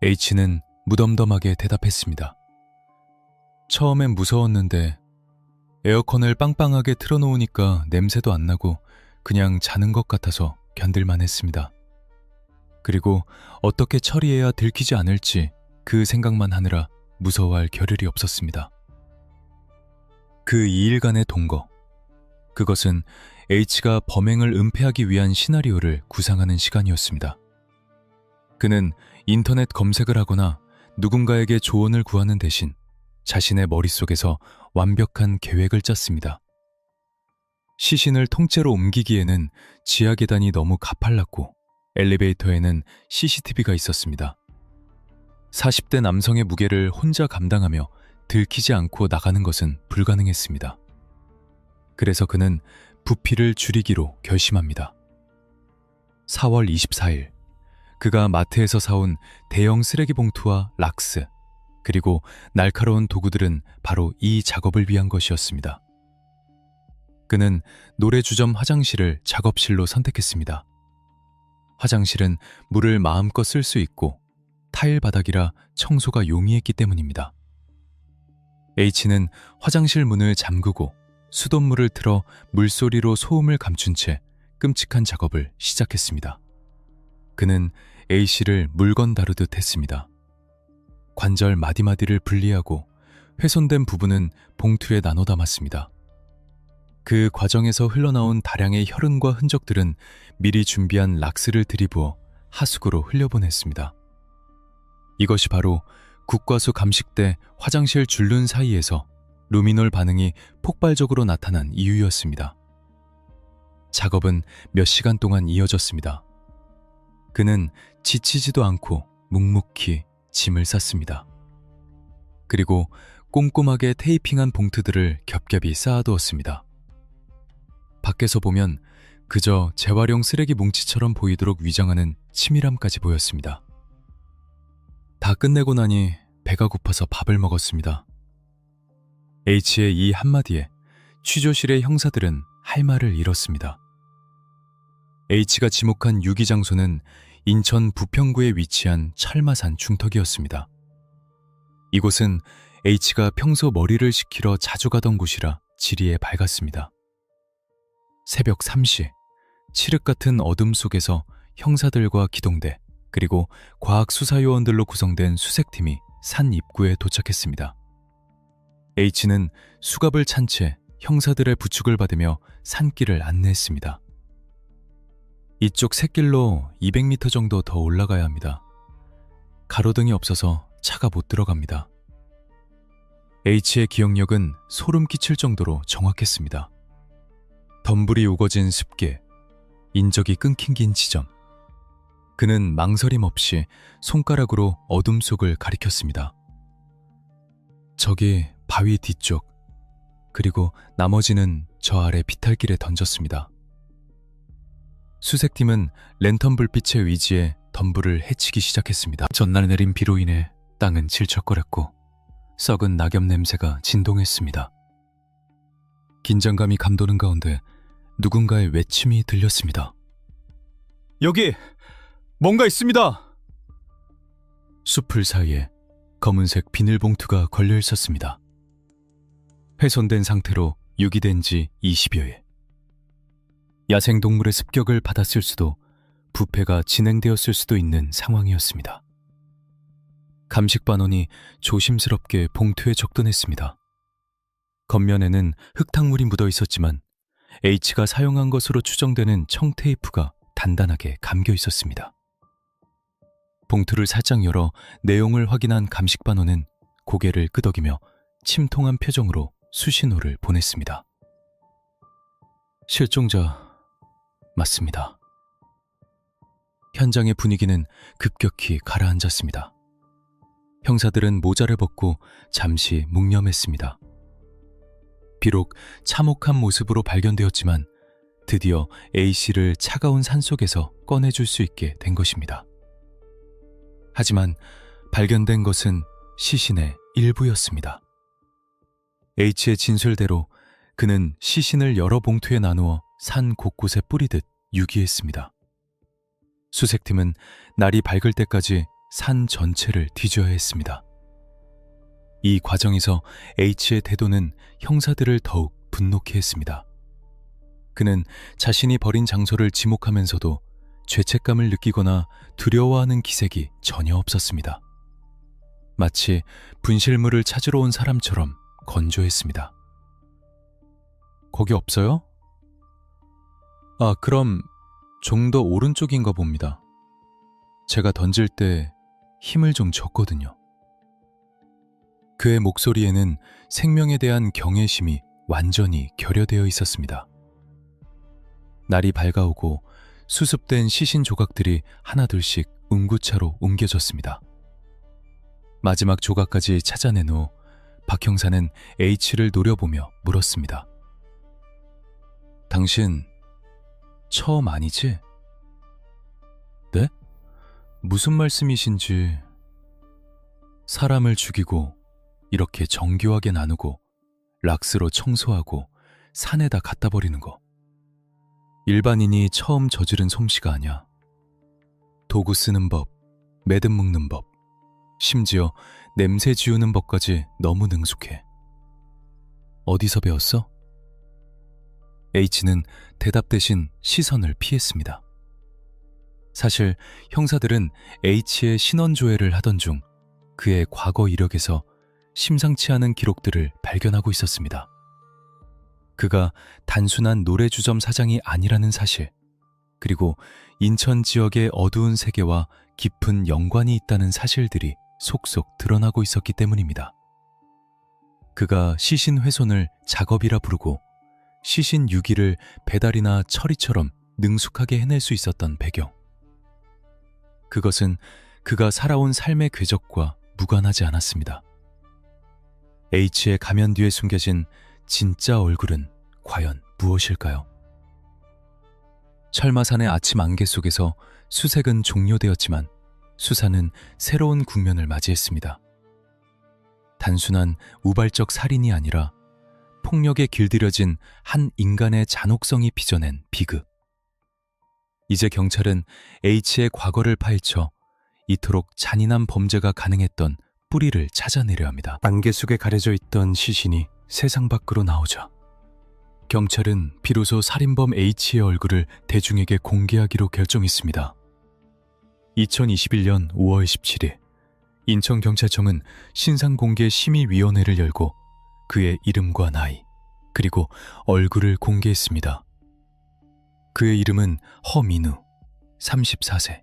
H는 무덤덤하게 대답했습니다. 처음엔 무서웠는데 에어컨을 빵빵하게 틀어놓으니까 냄새도 안 나고 그냥 자는 것 같아서 견딜만 했습니다. 그리고 어떻게 처리해야 들키지 않을지 그 생각만 하느라 무서워할 겨를이 없었습니다. 그 2일간의 동거, 그것은 H가 범행을 은폐하기 위한 시나리오를 구상하는 시간이었습니다. 그는 인터넷 검색을 하거나 누군가에게 조언을 구하는 대신 자신의 머릿속에서 완벽한 계획을 짰습니다. 시신을 통째로 옮기기에는 지하 계단이 너무 가팔랐고 엘리베이터에는 CCTV가 있었습니다. 40대 남성의 무게를 혼자 감당하며 들키지 않고 나가는 것은 불가능했습니다. 그래서 그는 부피를 줄이기로 결심합니다. 4월 24일, 그가 마트에서 사온 대형 쓰레기 봉투와 락스, 그리고 날카로운 도구들은 바로 이 작업을 위한 것이었습니다. 그는 노래주점 화장실을 작업실로 선택했습니다. 화장실은 물을 마음껏 쓸 수 있고 타일 바닥이라 청소가 용이했기 때문입니다. H는 화장실 문을 잠그고 수돗물을 틀어 물소리로 소음을 감춘 채 끔찍한 작업을 시작했습니다. 그는 A씨를 물건 다루듯 했습니다. 관절 마디마디를 분리하고 훼손된 부분은 봉투에 나눠 담았습니다. 그 과정에서 흘러나온 다량의 혈흔과 흔적들은 미리 준비한 락스를 들이부어 하수구로 흘려보냈습니다. 이것이 바로 국과수 감식대 화장실 줄눈 사이에서 루미놀 반응이 폭발적으로 나타난 이유였습니다. 작업은 몇 시간 동안 이어졌습니다. 그는 지치지도 않고 묵묵히 짐을 쌌습니다. 그리고 꼼꼼하게 테이핑한 봉투들을 겹겹이 쌓아두었습니다. 밖에서 보면 그저 재활용 쓰레기 뭉치처럼 보이도록 위장하는 치밀함까지 보였습니다. 다 끝내고 나니 배가 고파서 밥을 먹었습니다. H의 이 한마디에 취조실의 형사들은 할 말을 잃었습니다. H가 지목한 유기 장소는 인천 부평구에 위치한 철마산 중턱이었습니다. 이곳은 H가 평소 머리를 식히러 자주 가던 곳이라 지리에 밝았습니다. 새벽 3시, 칠흑 같은 어둠 속에서 형사들과 기동대 그리고 과학수사요원들로 구성된 수색팀이 산 입구에 도착했습니다. H는 수갑을 찬 채 형사들의 부축을 받으며 산길을 안내했습니다. 이쪽 샛길로 200m 정도 더 올라가야 합니다. 가로등이 없어서 차가 못 들어갑니다. H의 기억력은 소름 끼칠 정도로 정확했습니다. 덤불이 우거진 습계, 인적이 끊긴 긴 지점. 그는 망설임 없이 손가락으로 어둠 속을 가리켰습니다. 저기 바위 뒤쪽, 그리고 나머지는 저 아래 비탈길에 던졌습니다. 수색팀은 랜턴 불빛의 위지에 덤불을 헤치기 시작했습니다. 전날 내린 비로 인해 땅은 질척거렸고 썩은 낙엽 냄새가 진동했습니다. 긴장감이 감도는 가운데 누군가의 외침이 들렸습니다. 여기 뭔가 있습니다. 숲을 사이에 검은색 비닐봉투가 걸려 있었습니다. 훼손된 상태로 유기된 지 20여일. 야생동물의 습격을 받았을 수도 부패가 진행되었을 수도 있는 상황이었습니다. 감식반원이 조심스럽게 봉투에 접근했습니다. 겉면에는 흙탕물이 묻어 있었지만 H가 사용한 것으로 추정되는 청테이프가 단단하게 감겨 있었습니다. 봉투를 살짝 열어 내용을 확인한 감식반원은 고개를 끄덕이며 침통한 표정으로 수신호를 보냈습니다. 실종자 맞습니다. 현장의 분위기는 급격히 가라앉았습니다. 형사들은 모자를 벗고 잠시 묵념했습니다. 비록 참혹한 모습으로 발견되었지만 드디어 A씨를 차가운 산속에서 꺼내줄 수 있게 된 것입니다. 하지만 발견된 것은 시신의 일부였습니다. H의 진술대로 그는 시신을 여러 봉투에 나누어 산 곳곳에 뿌리듯 유기했습니다. 수색팀은 날이 밝을 때까지 산 전체를 뒤져야 했습니다. 이 과정에서 H의 태도는 형사들을 더욱 분노케 했습니다. 그는 자신이 버린 장소를 지목하면서도 죄책감을 느끼거나 두려워하는 기색이 전혀 없었습니다. 마치 분실물을 찾으러 온 사람처럼 건조했습니다. 거기 없어요? 아, 그럼 좀 더 오른쪽인가 봅니다. 제가 던질 때 힘을 좀 줬거든요. 그의 목소리에는 생명에 대한 경외심이 완전히 결여되어 있었습니다. 날이 밝아오고 수습된 시신 조각들이 하나둘씩 운구차로 옮겨졌습니다. 마지막 조각까지 찾아낸 후 박 형사는 H를 노려보며 물었습니다. 당신 처음 아니지? 네? 무슨 말씀이신지. 사람을 죽이고 이렇게 정교하게 나누고 락스로 청소하고 산에다 갖다 버리는 거. 일반인이 처음 저지른 솜씨가 아니야. 도구 쓰는 법, 매듭 묶는 법, 심지어 냄새 지우는 법까지 너무 능숙해. 어디서 배웠어? H는 대답 대신 시선을 피했습니다. 사실 형사들은 H의 신원조회를 하던 중 그의 과거 이력에서 심상치 않은 기록들을 발견하고 있었습니다. 그가 단순한 노래주점 사장이 아니라는 사실, 그리고 인천 지역의 어두운 세계와 깊은 연관이 있다는 사실들이 속속 드러나고 있었기 때문입니다. 그가 시신 훼손을 작업이라 부르고 시신 유기를 배달이나 처리처럼 능숙하게 해낼 수 있었던 배경. 그것은 그가 살아온 삶의 궤적과 무관하지 않았습니다. H의 가면 뒤에 숨겨진 진짜 얼굴은 과연 무엇일까요? 철마산의 아침 안개 속에서 수색은 종료되었지만 수사는 새로운 국면을 맞이했습니다. 단순한 우발적 살인이 아니라 폭력에 길들여진 한 인간의 잔혹성이 빚어낸 비극. 이제 경찰은 H의 과거를 파헤쳐 이토록 잔인한 범죄가 가능했던 뿌리를 찾아내려 합니다. 안개 속에 가려져 있던 시신이 세상 밖으로 나오자 경찰은 비로소 살인범 H의 얼굴을 대중에게 공개하기로 결정했습니다. 2021년 5월 17일 인천경찰청은 신상공개심의위원회를 열고 그의 이름과 나이, 그리고 얼굴을 공개했습니다. 그의 이름은 허민우, 34세.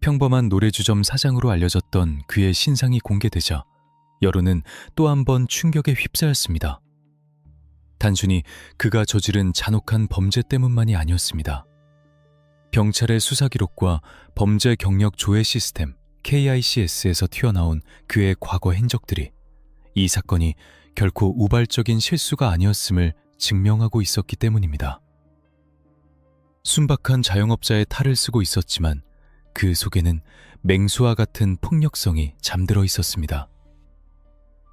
평범한 노래주점 사장으로 알려졌던 그의 신상이 공개되자 여론은 또 한 번 충격에 휩싸였습니다. 단순히 그가 저지른 잔혹한 범죄 때문만이 아니었습니다. 경찰의 수사 기록과 범죄 경력 조회 시스템 KICS에서 튀어나온 그의 과거 행적들이 이 사건이 결코 우발적인 실수가 아니었음을 증명하고 있었기 때문입니다. 순박한 자영업자의 탈을 쓰고 있었지만 그 속에는 맹수와 같은 폭력성이 잠들어 있었습니다.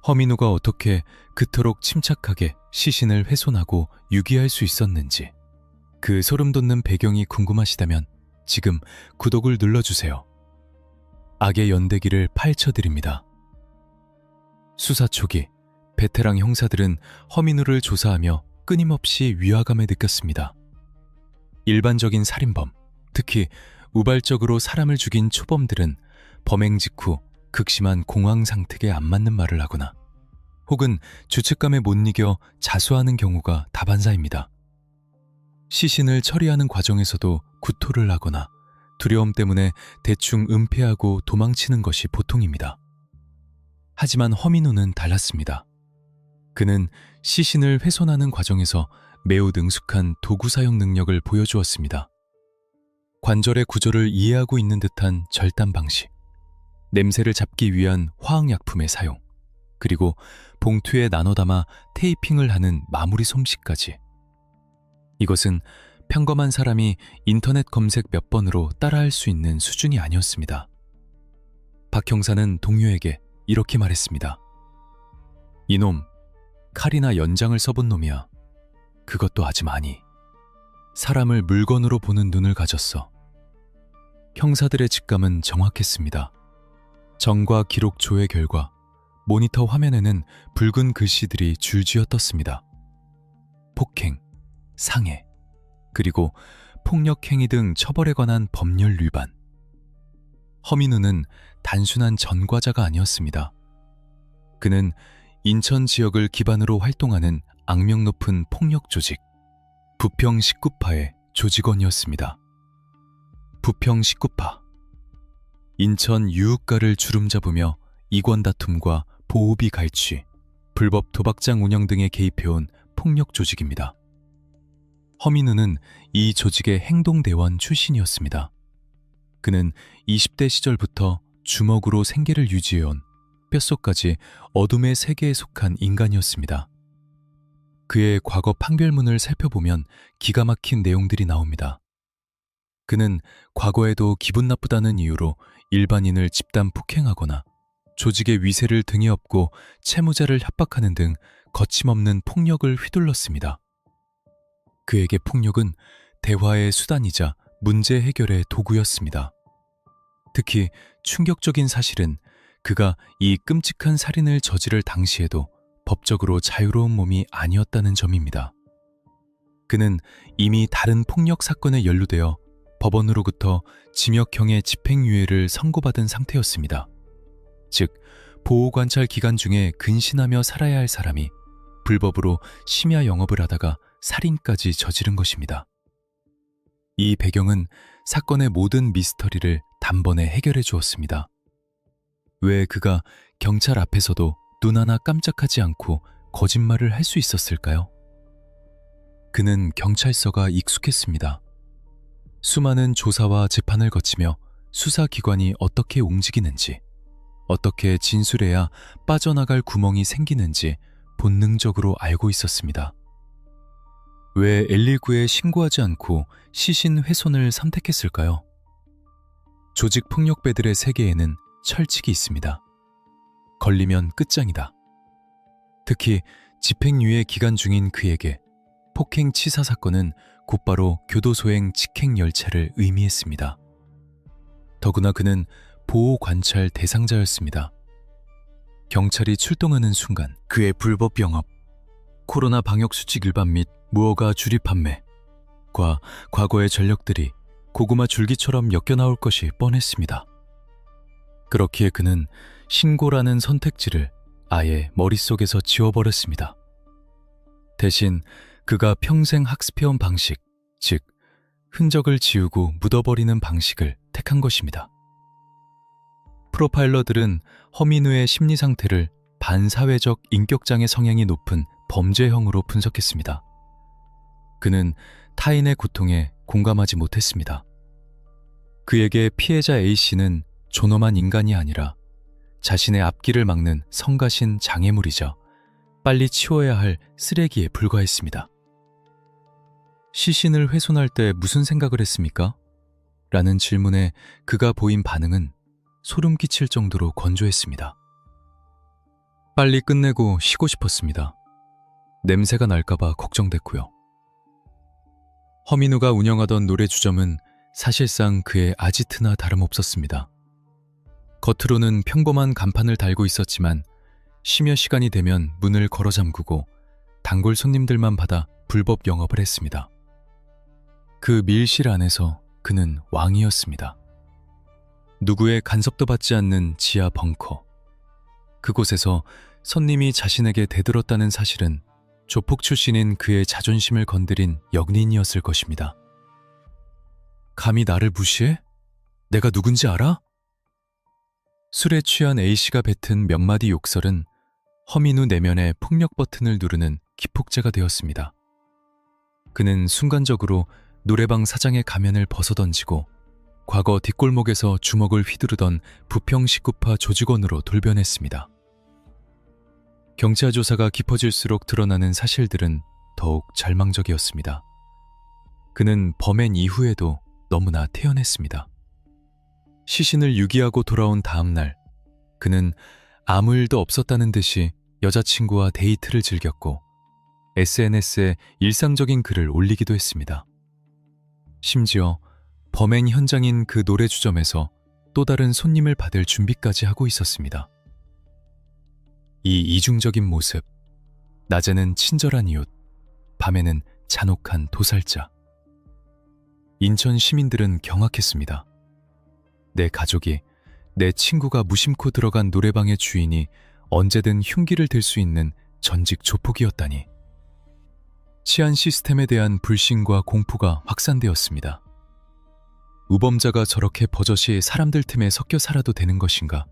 허민우가 어떻게 그토록 침착하게 시신을 훼손하고 유기할 수 있었는지, 그 소름돋는 배경이 궁금하시다면 지금 구독을 눌러주세요. 악의 연대기를 파헤쳐드립니다. 수사 초기, 베테랑 형사들은 허민우를 조사하며 끊임없이 위화감을 느꼈습니다. 일반적인 살인범, 특히 우발적으로 사람을 죽인 초범들은 범행 직후 극심한 공황 상태에 안 맞는 말을 하거나 혹은 죄책감에 못 이겨 자수하는 경우가 다반사입니다. 시신을 처리하는 과정에서도 구토를 하거나 두려움 때문에 대충 은폐하고 도망치는 것이 보통입니다. 하지만 허민우는 달랐습니다. 그는 시신을 훼손하는 과정에서 매우 능숙한 도구 사용 능력을 보여주었습니다. 관절의 구조를 이해하고 있는 듯한 절단 방식, 냄새를 잡기 위한 화학약품의 사용, 그리고 봉투에 나눠 담아 테이핑을 하는 마무리 솜씨까지. 이것은 평범한 사람이 인터넷 검색 몇 번으로 따라할 수 있는 수준이 아니었습니다. 박 형사는 동료에게 이렇게 말했습니다. 이놈, 칼이나 연장을 써본 놈이야. 그것도 아주 많이. 사람을 물건으로 보는 눈을 가졌어. 형사들의 직감은 정확했습니다. 정과 기록 조회 결과 모니터 화면에는 붉은 글씨들이 줄지어 떴습니다. 폭행, 상해, 그리고 폭력행위 등 처벌에 관한 법률 위반. 허민우는 단순한 전과자가 아니었습니다. 그는 인천 지역을 기반으로 활동하는 악명 높은 폭력 조직, 부평 19파의 조직원이었습니다. 부평 19파. 인천 유흥가를 주름잡으며 이권 다툼과 보호비 갈취, 불법 도박장 운영 등에 개입해온 폭력 조직입니다. 허민우는 이 조직의 행동대원 출신이었습니다. 그는 20대 시절부터 주먹으로 생계를 유지해온 뼛속까지 어둠의 세계에 속한 인간이었습니다. 그의 과거 판결문을 살펴보면 기가 막힌 내용들이 나옵니다. 그는 과거에도 기분 나쁘다는 이유로 일반인을 집단 폭행하거나 조직의 위세를 등에 업고 채무자를 협박하는 등 거침없는 폭력을 휘둘렀습니다. 그에게 폭력은 대화의 수단이자 문제 해결의 도구였습니다. 특히 충격적인 사실은 그가 이 끔찍한 살인을 저지를 당시에도 법적으로 자유로운 몸이 아니었다는 점입니다. 그는 이미 다른 폭력 사건에 연루되어 법원으로부터 징역형의 집행유예를 선고받은 상태였습니다. 즉, 보호관찰 기간 중에 근신하며 살아야 할 사람이 불법으로 심야 영업을 하다가 살인까지 저지른 것입니다. 이 배경은 사건의 모든 미스터리를 단번에 해결해 주었습니다. 왜 그가 경찰 앞에서도 눈 하나 깜짝하지 않고 거짓말을 할 수 있었을까요? 그는 경찰서가 익숙했습니다. 수많은 조사와 재판을 거치며 수사기관이 어떻게 움직이는지, 어떻게 진술해야 빠져나갈 구멍이 생기는지 본능적으로 알고 있었습니다. 왜 119에 신고하지 않고 시신 훼손을 선택했을까요? 조직 폭력배들의 세계에는 철칙이 있습니다. 걸리면 끝장이다. 특히 집행유예 기간 중인 그에게 폭행 치사 사건은 곧바로 교도소행 직행 열차를 의미했습니다. 더구나 그는 보호관찰 대상자였습니다. 경찰이 출동하는 순간 그의 불법 영업, 코로나 방역수칙 위반 및 무허가 주립 판매과 과거의 전력들이 고구마 줄기처럼 엮여나올 것이 뻔했습니다. 그렇기에 그는 신고라는 선택지를 아예 머릿속에서 지워버렸습니다. 대신 그가 평생 학습해온 방식, 즉 흔적을 지우고 묻어버리는 방식을 택한 것입니다. 프로파일러들은 허민우의 심리 상태를 반사회적 인격장애 성향이 높은 범죄형으로 분석했습니다. 그는 타인의 고통에 공감하지 못했습니다. 그에게 피해자 A씨는 존엄한 인간이 아니라 자신의 앞길을 막는 성가신 장애물이자 빨리 치워야 할 쓰레기에 불과했습니다. 시신을 훼손할 때 무슨 생각을 했습니까? 라는 질문에 그가 보인 반응은 소름 끼칠 정도로 건조했습니다. 빨리 끝내고 쉬고 싶었습니다. 냄새가 날까봐 걱정됐고요. 허민우가 운영하던 노래주점은 사실상 그의 아지트나 다름없었습니다. 겉으로는 평범한 간판을 달고 있었지만 심야 시간이 되면 문을 걸어 잠그고 단골 손님들만 받아 불법 영업을 했습니다. 그 밀실 안에서 그는 왕이었습니다. 누구의 간섭도 받지 않는 지하 벙커. 그곳에서 손님이 자신에게 대들었다는 사실은 조폭 출신인 그의 자존심을 건드린 역린이었을 것입니다. 감히 나를 무시해? 내가 누군지 알아? 술에 취한 A씨가 뱉은 몇 마디 욕설은 허민우 내면의 폭력 버튼을 누르는 기폭제가 되었습니다. 그는 순간적으로 노래방 사장의 가면을 벗어던지고 과거 뒷골목에서 주먹을 휘두르던 부평식구파 조직원으로 돌변했습니다. 경찰 조사가 깊어질수록 드러나는 사실들은 더욱 절망적이었습니다. 그는 범행 이후에도 너무나 태연했습니다. 시신을 유기하고 돌아온 다음 날, 그는 아무 일도 없었다는 듯이 여자친구와 데이트를 즐겼고 SNS에 일상적인 글을 올리기도 했습니다. 심지어 범행 현장인 그 노래주점에서 또 다른 손님을 받을 준비까지 하고 있었습니다. 이 이중적인 모습, 낮에는 친절한 이웃, 밤에는 잔혹한 도살자. 인천 시민들은 경악했습니다. 내 가족이, 내 친구가 무심코 들어간 노래방의 주인이 언제든 흉기를 들 수 있는 전직 조폭이었다니. 치안 시스템에 대한 불신과 공포가 확산되었습니다. 우범자가 저렇게 버젓이 사람들 틈에 섞여 살아도 되는 것인가?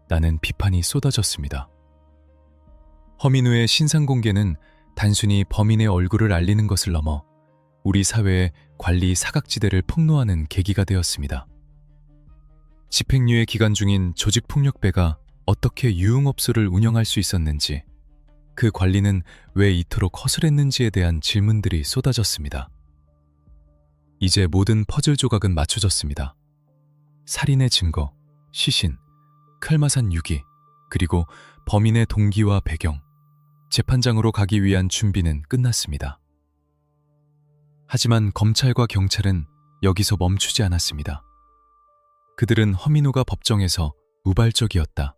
라는 비판이 쏟아졌습니다. 허민우의 신상 공개는 단순히 범인의 얼굴을 알리는 것을 넘어 우리 사회의 관리 사각지대를 폭로하는 계기가 되었습니다. 집행유예 기간 중인 조직폭력배가 어떻게 유흥업소를 운영할 수 있었는지, 그 관리는 왜 이토록 허술했는지에 대한 질문들이 쏟아졌습니다. 이제 모든 퍼즐 조각은 맞춰졌습니다. 살인의 증거, 시신, 칼마산 유기, 그리고 범인의 동기와 배경, 재판장으로 가기 위한 준비는 끝났습니다. 하지만 검찰과 경찰은 여기서 멈추지 않았습니다. 그들은 허민우가 법정에서 우발적이었다,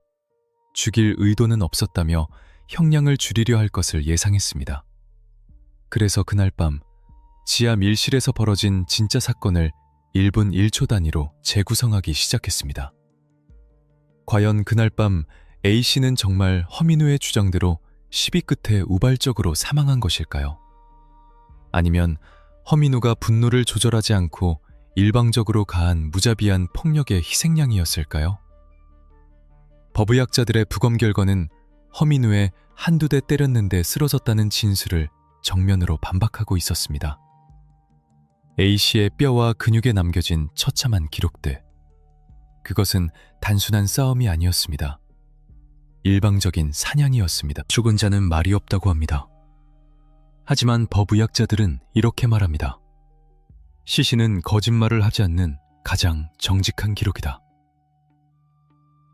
죽일 의도는 없었다며 형량을 줄이려 할 것을 예상했습니다. 그래서 그날 밤 지하 밀실에서 벌어진 진짜 사건을 1분 1초 단위로 재구성하기 시작했습니다. 과연 그날 밤 A씨는 정말 허민우의 주장대로 시비 끝에 우발적으로 사망한 것일까요? 아니면 허민우가 분노를 조절하지 않고 일방적으로 가한 무자비한 폭력의 희생양이었을까요? 법의학자들의 부검 결과는 허민우의 한두 대 때렸는데 쓰러졌다는 진술을 정면으로 반박하고 있었습니다. A씨의 뼈와 근육에 남겨진 처참한 기록들. 그것은 단순한 싸움이 아니었습니다. 일방적인 사냥이었습니다. 죽은 자는 말이 없다고 합니다. 하지만 법의학자들은 이렇게 말합니다. 시신은 거짓말을 하지 않는 가장 정직한 기록이다.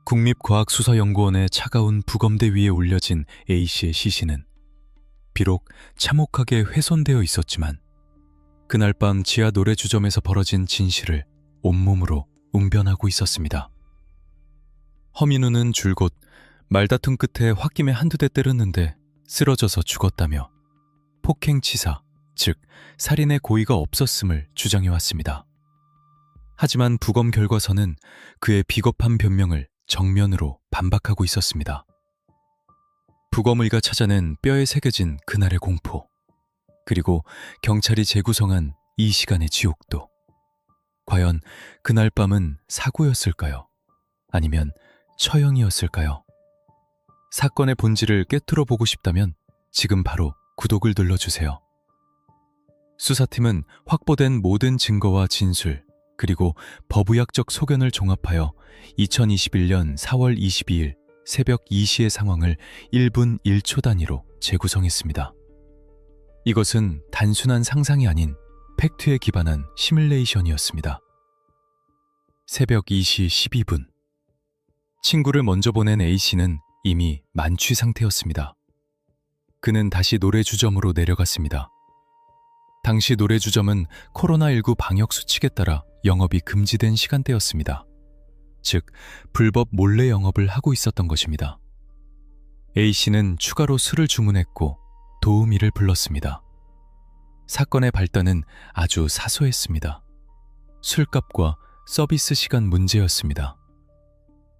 국립과학수사연구원의 차가운 부검대 위에 올려진 A씨의 시신은 비록 참혹하게 훼손되어 있었지만 그날 밤 지하 노래주점에서 벌어진 진실을 온몸으로 웅변하고 있었습니다. 허민우는 줄곧 말다툼 끝에 홧김에 한두 대 때렸는데 쓰러져서 죽었다며 폭행치사, 즉 살인의 고의가 없었음을 주장해왔습니다. 하지만 부검 결과서는 그의 비겁한 변명을 정면으로 반박하고 있었습니다. 부검의가 찾아낸 뼈에 새겨진 그날의 공포, 그리고 경찰이 재구성한 이 시간의 지옥도. 과연 그날 밤은 사고였을까요? 아니면 처형이었을까요? 사건의 본질을 꿰뚫어 보고 싶다면 지금 바로 구독을 눌러주세요. 수사팀은 확보된 모든 증거와 진술, 그리고 법의학적 소견을 종합하여 2021년 4월 22일 새벽 2시의 상황을 1분 1초 단위로 재구성했습니다. 이것은 단순한 상상이 아닌 팩트에 기반한 시뮬레이션이었습니다. 새벽 2시 12분. 친구를 먼저 보낸 A씨는 이미 만취 상태였습니다. 그는 다시 노래주점으로 내려갔습니다. 당시 노래주점은 코로나19 방역 수칙에 따라 영업이 금지된 시간대였습니다. 즉, 불법 몰래 영업을 하고 있었던 것입니다. A씨는 추가로 술을 주문했고 도우미를 불렀습니다. 사건의 발단은 아주 사소했습니다. 술값과 서비스 시간 문제였습니다.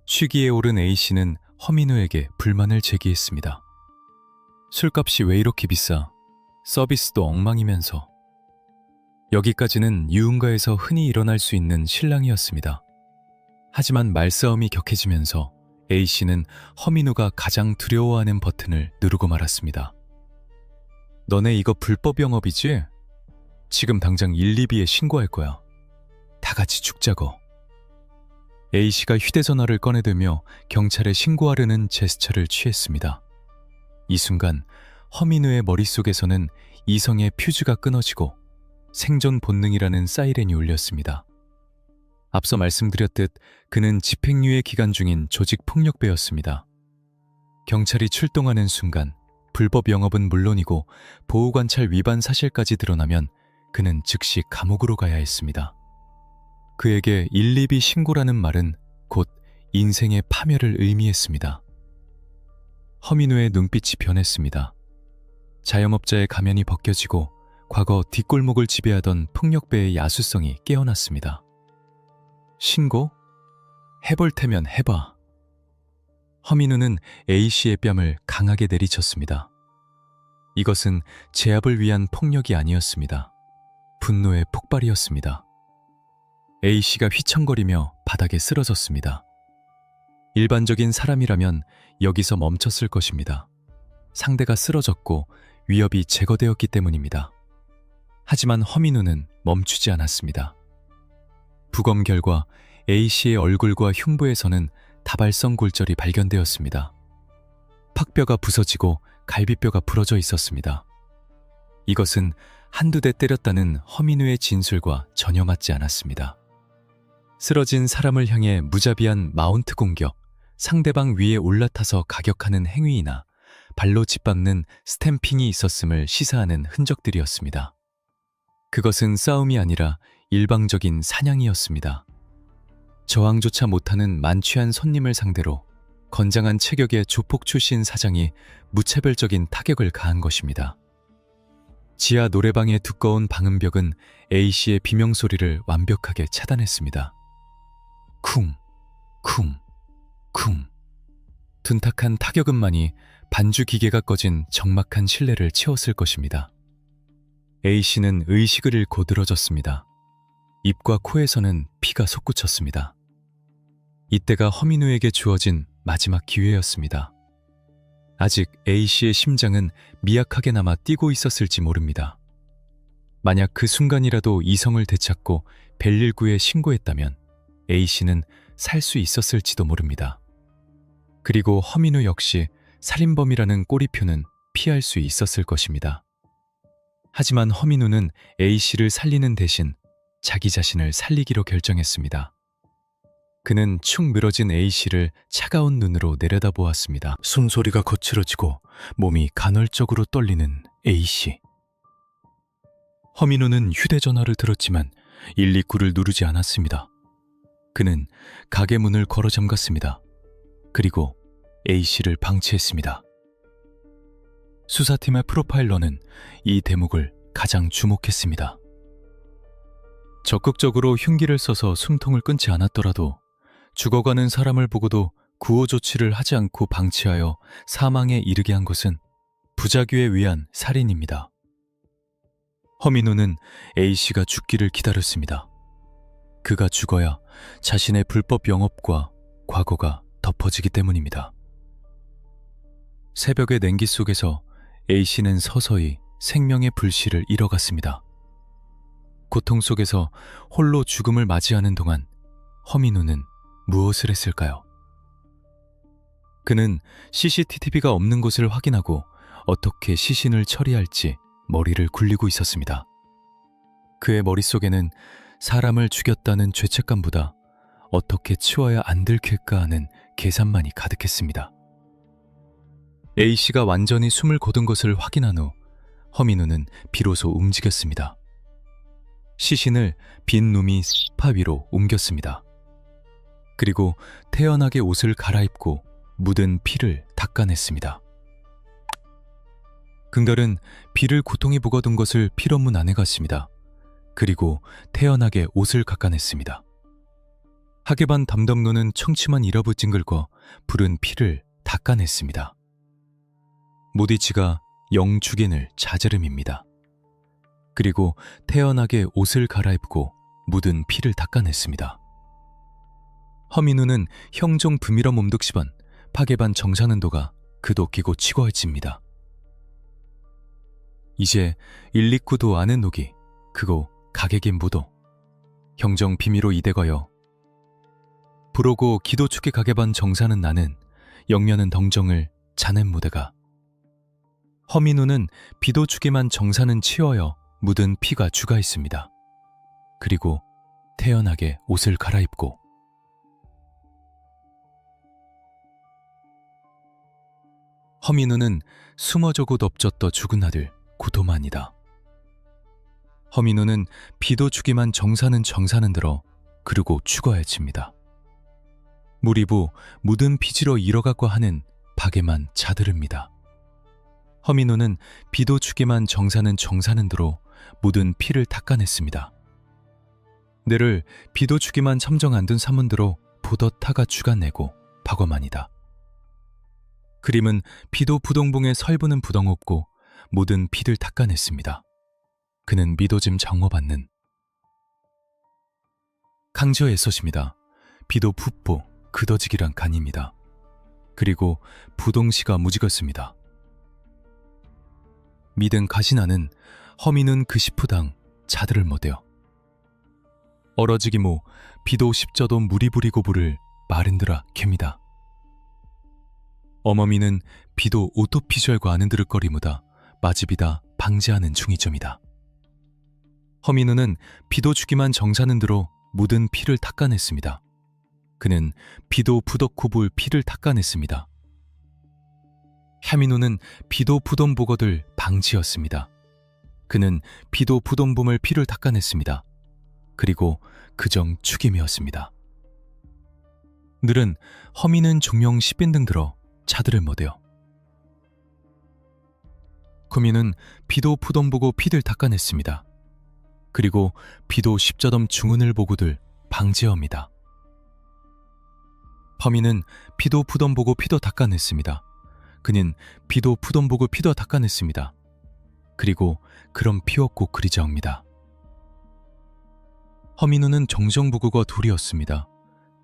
취기에 오른 A씨는 허민우에게 불만을 제기했습니다. 술값이 왜 이렇게 비싸? 서비스도 엉망이면서. 여기까지는 유흥가에서 흔히 일어날 수 있는 실랑이였습니다. 하지만 말싸움이 격해지면서 A씨는 허민우가 가장 두려워하는 버튼을 누르고 말았습니다. 너네 이거 불법 영업이지? 지금 당장 112에 신고할 거야. 다 같이 죽자고. A씨가 휴대전화를 꺼내들며 경찰에 신고하려는 제스처를 취했습니다. 이 순간 허민우의 머릿속에서는 이성의 퓨즈가 끊어지고 생존 본능이라는 사이렌이 울렸습니다. 앞서 말씀드렸듯 그는 집행유예 기간 중인 조직폭력배였습니다. 경찰이 출동하는 순간 불법 영업은 물론이고 보호관찰 위반 사실까지 드러나면 그는 즉시 감옥으로 가야 했습니다. 그에게 112 신고라는 말은 곧 인생의 파멸을 의미했습니다. 허민우의 눈빛이 변했습니다. 자영업자의 가면이 벗겨지고 과거 뒷골목을 지배하던 폭력배의 야수성이 깨어났습니다. 신고? 해볼 테면 해봐. 허민우는 A씨의 뺨을 강하게 내리쳤습니다. 이것은 제압을 위한 폭력이 아니었습니다. 분노의 폭발이었습니다. A씨가 휘청거리며 바닥에 쓰러졌습니다. 일반적인 사람이라면 여기서 멈췄을 것입니다. 상대가 쓰러졌고 위협이 제거되었기 때문입니다. 하지만 허민우는 멈추지 않았습니다. 부검 결과 A씨의 얼굴과 흉부에서는 다발성 골절이 발견되었습니다. 팍뼈가 부서지고 갈비뼈가 부러져 있었습니다. 이것은 한두 대 때렸다는 허민우의 진술과 전혀 맞지 않았습니다. 쓰러진 사람을 향해 무자비한 마운트 공격, 상대방 위에 올라타서 가격하는 행위이나 발로 짓밟는 스탬핑이 있었음을 시사하는 흔적들이었습니다. 그것은 싸움이 아니라 일방적인 사냥이었습니다. 저항조차 못하는 만취한 손님을 상대로 건장한 체격의 조폭 출신 사장이 무차별적인 타격을 가한 것입니다. 지하 노래방의 두꺼운 방음벽은 A씨의 비명소리를 완벽하게 차단했습니다. 쿵, 쿵, 쿵. 둔탁한 타격음만이 반주 기계가 꺼진 적막한 실내를 채웠을 것입니다. A씨는 의식을 잃고 늘어졌습니다. 입과 코에서는 피가 솟구쳤습니다. 이때가 허민우에게 주어진 마지막 기회였습니다. 아직 A씨의 심장은 미약하게 남아 뛰고 있었을지 모릅니다. 만약 그 순간이라도 이성을 되찾고 119에 신고했다면 A씨는 살 수 있었을지도 모릅니다. 그리고 허민우 역시 살인범이라는 꼬리표는 피할 수 있었을 것입니다. 하지만 허민우는 A씨를 살리는 대신 자기 자신을 살리기로 결정했습니다. 그는 축 늘어진 A씨를 차가운 눈으로 내려다보았습니다. 숨소리가 거칠어지고 몸이 간헐적으로 떨리는 A씨. 허민우는 휴대전화를 들었지만 129를 누르지 않았습니다. 그는 가게 문을 걸어 잠갔습니다. 그리고 A씨를 방치했습니다. 수사팀의 프로파일러는 이 대목을 가장 주목했습니다. 적극적으로 흉기를 써서 숨통을 끊지 않았더라도 죽어가는 사람을 보고도 구호 조치를 하지 않고 방치하여 사망에 이르게 한 것은 부작위에 의한 살인입니다. 허민호는 A씨가 죽기를 기다렸습니다. 그가 죽어야 자신의 불법 영업과 과거가 덮어지기 때문입니다. 새벽의 냉기 속에서 A씨는 서서히 생명의 불씨를 잃어갔습니다. 고통 속에서 홀로 죽음을 맞이하는 동안 허민호는 무엇을 했을까요? 그는 CCTV가 없는 곳을 확인하고 어떻게 시신을 처리할지 머리를 굴리고 있었습니다. 그의 머릿속에는 사람을 죽였다는 죄책감보다 어떻게 치워야 안 들킬까 하는 계산만이 가득했습니다. A씨가 완전히 숨을 거둔 것을 확인한 후 허민호는 비로소 움직였습니다. 시신을 빈 누미 소파 위로 옮겼습니다. 그리고 태연하게 옷을 갈아입고 묻은 피를 닦아냈습니다. 긍달은 비를 고통이 북어둔 것을 필원문 안에 갔습니다. 그리고 태연하게 옷을 깎아냈습니다. 하계반 담당노는 청치만 일어붙진 긁어 부른 피를 닦아냈습니다. 모디치가 영주겐을 자제름입니다. 그리고 태연하게 옷을 갈아입고 묻은 피를 닦아냈습니다. 허민우는 형종 부미러 몸독시반 파계반 정사는도가 그도 끼고 치고할지입니다. 이제 129도 아는 녹이 그고 가게긴 무도 형정 비미로 이대거여 부로고 기도축의 가게반 정사는 나는 영면은 덩정을 자넨 무대가 허민우는 비도축에만 정사는 치어여 묻은 피가 주가 있습니다. 그리고 태연하게 옷을 갈아입고 허민우는 숨어져고 덮졌더 죽은 아들 구도만이다. 허민우는 비도축에만 정사는 들어 그리고 죽어야칩니다. 무리부 묻은 피지러 일어갖고 하는 박에만 자들읍니다. 허민우는 비도축에만 정사는 들어 묻은 피를 닦아냈습니다. 내를 비도축에만 첨정 안 둔 사문들어 보덧타가 주가내고 박어만이다. 그림은 비도 부동봉에 설부는 부덩 없고 모든 피들 닦아냈습니다. 그는 미도짐 장워받는 강저 애섯입니다. 비도 풋보 그더지기란 간입니다. 그리고 부동시가 무지겼습니다. 미든 가시나는 허미는 그 시푸당 자들을 못해요. 얼어지기모 비도 십저도 무리부리고부를 마른드라 캡니다. 어머미는 비도 오토피셜과 아는 드릇거리무다 마집이다 방지하는 중이점이다. 허민우는 비도 주기만 정사는 들어 묻은 피를 닦아냈습니다. 그는 비도 부덕쿠불 피를 닦아냈습니다. 하민우는 비도 부돈 보거들 방지였습니다. 그는 비도 부돈 봄을 피를 닦아냈습니다. 그리고 그정 축임이었습니다. 늘은 허민은 종명 10인 등 들어 자들을 못해요. 구민은 비도 푸던 보고 피들 닦아냈습니다. 그리고 비도 십저덤 중운을 보고들 방지합니다. 범인은 비도 푸던 보고 피도 닦아냈습니다. 그는 비도 푸던 보고 피도 닦아냈습니다. 그리고 그럼 피었고 그리자옵니다. 허민우는 정정부구가 둘이었습니다.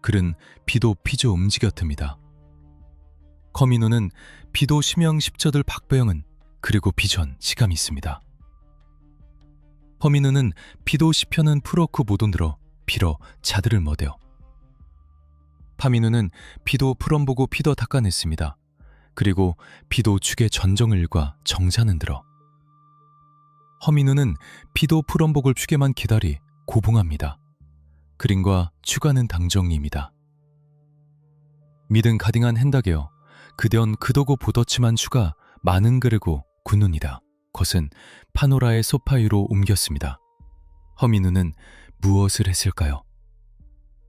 그는 비도 피조 움직였습니다. 거민우는 비도 심영 십저들 박배영은 그리고 비전 시감이 있습니다. 허민우는 비도 시편은 풀어쿠 모돈 들어 빌어 자들을 머대어 파민우는 비도 풀엄 보고 피도 닦아냈습니다. 그리고 비도 축의 전정을과 정사는 들어 허민우는 비도 풀엄복을 축에만 기다리 고봉합니다. 그림과 추가는 당정입니다. 믿은 가딩한 핸다게요. 그대언 그도고 보더치만 추가 많은 그르고 군눈이다. 것은 파노라의 소파 위로 옮겼습니다. 허민우는 무엇을 했을까요?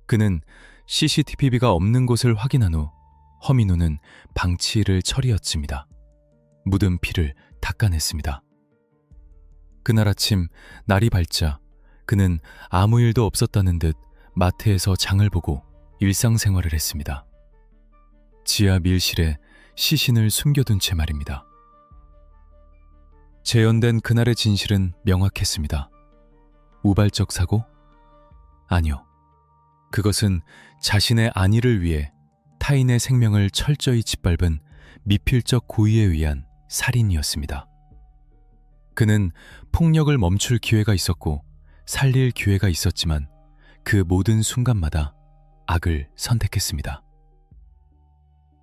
그는 CCTV가 없는 곳을 확인한 후 허민우는 방치를 처리했습니다. 묻은 피를 닦아냈습니다. 그날 아침 날이 밝자 그는 아무 일도 없었다는 듯 마트에서 장을 보고 일상생활을 했습니다. 지하 밀실에 시신을 숨겨둔 채 말입니다. 재현된 그날의 진실은 명확했습니다. 우발적 사고? 아니요. 그것은 자신의 안위를 위해 타인의 생명을 철저히 짓밟은 미필적 고의에 의한 살인이었습니다. 그는 폭력을 멈출 기회가 있었고 살릴 기회가 있었지만 그 모든 순간마다 악을 선택했습니다.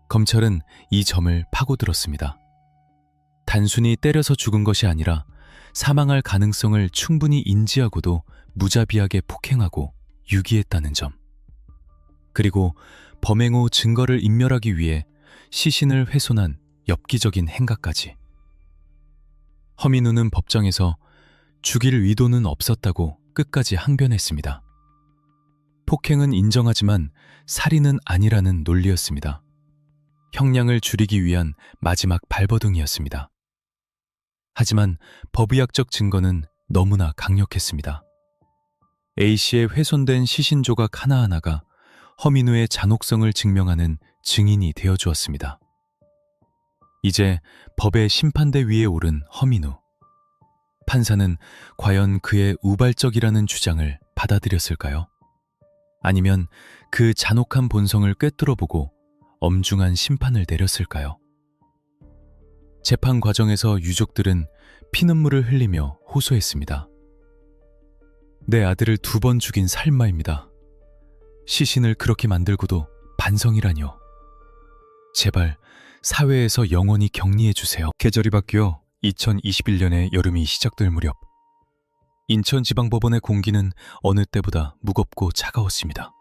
검찰은 이 점을 파고들었습니다. 단순히 때려서 죽은 것이 아니라 사망할 가능성을 충분히 인지하고도 무자비하게 폭행하고 유기했다는 점. 그리고 범행 후 증거를 인멸하기 위해 시신을 훼손한 엽기적인 행각까지. 허민우는 법정에서 죽일 의도는 없었다고 끝까지 항변했습니다. 폭행은 인정하지만 살인은 아니라는 논리였습니다. 형량을 줄이기 위한 마지막 발버둥이었습니다. 하지만 법의학적 증거는 너무나 강력했습니다. A씨의 훼손된 시신 조각 하나하나가 허민우의 잔혹성을 증명하는 증인이 되어주었습니다. 이제 법의 심판대 위에 오른 허민우. 판사는 과연 그의 우발적이라는 주장을 받아들였을까요? 아니면 그 잔혹한 본성을 꿰뚫어보고 엄중한 심판을 내렸을까요? 재판 과정에서 유족들은 피눈물을 흘리며 호소했습니다. 내 아들을 2번 죽인 살인마입니다. 시신을 그렇게 만들고도 반성이라뇨. 제발 사회에서 영원히 격리해주세요. 계절이 바뀌어 2021년의 여름이 시작될 무렵 인천지방법원의 공기는 어느 때보다 무겁고 차가웠습니다.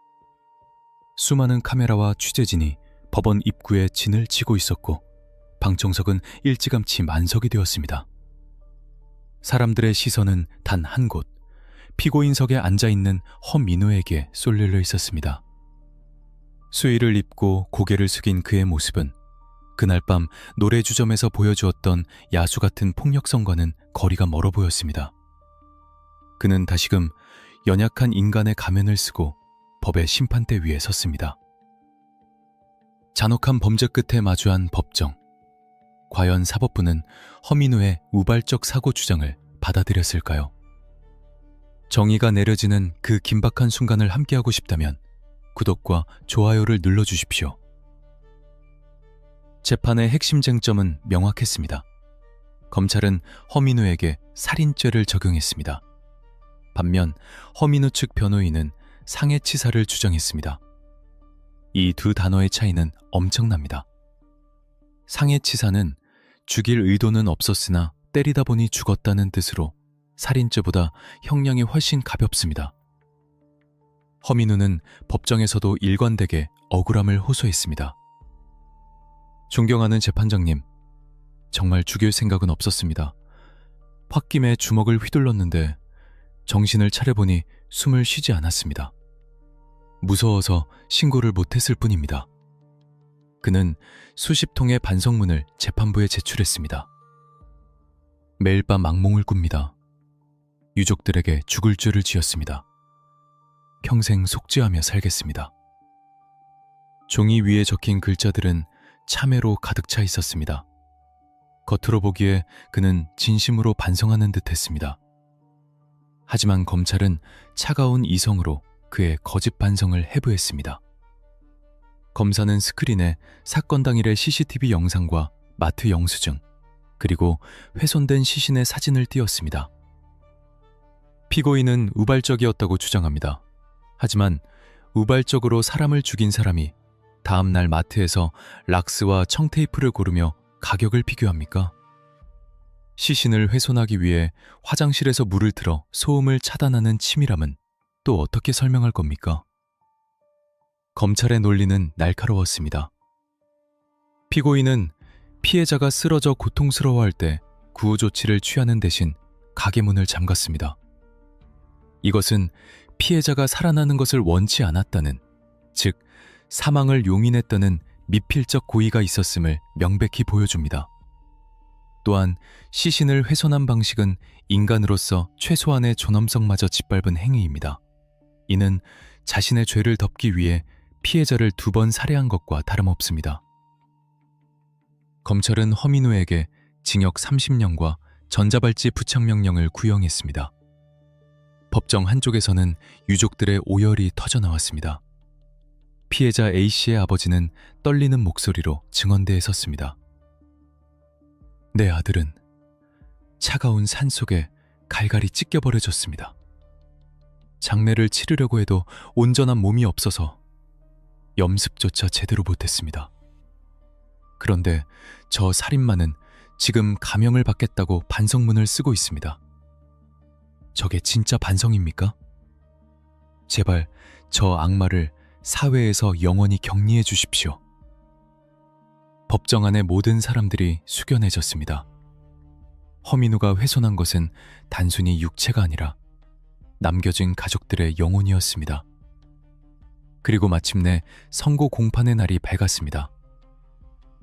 수많은 카메라와 취재진이 법원 입구에 진을 치고 있었고 방청석은 일찌감치 만석이 되었습니다. 사람들의 시선은 단 한 곳, 피고인석에 앉아있는 허민우에게 쏠려 있었습니다. 수의를 입고 고개를 숙인 그의 모습은 그날 밤 노래주점에서 보여주었던 야수 같은 폭력성과는 거리가 멀어 보였습니다. 그는 다시금 연약한 인간의 가면을 쓰고 법의 심판대 위에 섰습니다. 잔혹한 범죄 끝에 마주한 법정. 과연 사법부는 허민우의 우발적 사고 주장을 받아들였을까요? 정의가 내려지는 그 긴박한 순간을 함께하고 싶다면 구독과 좋아요를 눌러주십시오. 재판의 핵심 쟁점은 명확했습니다. 검찰은 허민우에게 살인죄를 적용했습니다. 반면 허민우 측 변호인은 상해치사를 주장했습니다. 이 두 단어의 차이는 엄청납니다. 상해치사는 죽일 의도는 없었으나 때리다 보니 죽었다는 뜻으로 살인죄보다 형량이 훨씬 가볍습니다. 허민우는 법정에서도 일관되게 억울함을 호소했습니다. 존경하는 재판장님, 정말 죽일 생각은 없었습니다. 홧김에 주먹을 휘둘렀는데 정신을 차려보니 숨을 쉬지 않았습니다. 무서워서 신고를 못했을 뿐입니다. 그는 수십 통의 반성문을 재판부에 제출했습니다. 매일 밤 악몽을 꿉니다. 유족들에게 죽을 죄를 지었습니다. 평생 속죄하며 살겠습니다. 종이 위에 적힌 글자들은 참회로 가득 차 있었습니다. 겉으로 보기에 그는 진심으로 반성하는 듯했습니다. 하지만 검찰은 차가운 이성으로 그의 거짓 반성을 해부했습니다. 검사는 스크린에 사건 당일의 CCTV 영상과 마트 영수증, 그리고 훼손된 시신의 사진을 띄웠습니다. 피고인은 우발적이었다고 주장합니다. 하지만 우발적으로 사람을 죽인 사람이 다음 날 마트에서 락스와 청테이프를 고르며 가격을 비교합니까? 시신을 훼손하기 위해 화장실에서 물을 틀어 소음을 차단하는 치밀함은 또 어떻게 설명할 겁니까? 검찰의 논리는 날카로웠습니다. 피고인은 피해자가 쓰러져 고통스러워할 때 구호 조치를 취하는 대신 가게 문을 잠갔습니다. 이것은 피해자가 살아나는 것을 원치 않았다는, 즉 사망을 용인했다는 미필적 고의가 있었음을 명백히 보여줍니다. 또한 시신을 훼손한 방식은 인간으로서 최소한의 존엄성마저 짓밟은 행위입니다. 이는 자신의 죄를 덮기 위해 피해자를 2번 살해한 것과 다름없습니다. 검찰은 허민우에게 징역 30년과 전자발찌 부착 명령을 구형했습니다. 법정 한쪽에서는 유족들의 오열이 터져나왔습니다. 피해자 A씨의 아버지는 떨리는 목소리로 증언대에 섰습니다. 내 아들은 차가운 산속에 갈갈이 찢겨버려졌습니다. 장례를 치르려고 해도 온전한 몸이 없어서 염습조차 제대로 못했습니다. 그런데 저 살인마는 지금 감형을 받겠다고 반성문을 쓰고 있습니다. 저게 진짜 반성입니까? 제발 저 악마를 사회에서 영원히 격리해 주십시오. 법정 안의 모든 사람들이 숙연해졌습니다. 허민우가 훼손한 것은 단순히 육체가 아니라 남겨진 가족들의 영혼이었습니다. 그리고 마침내 선고 공판의 날이 밝았습니다.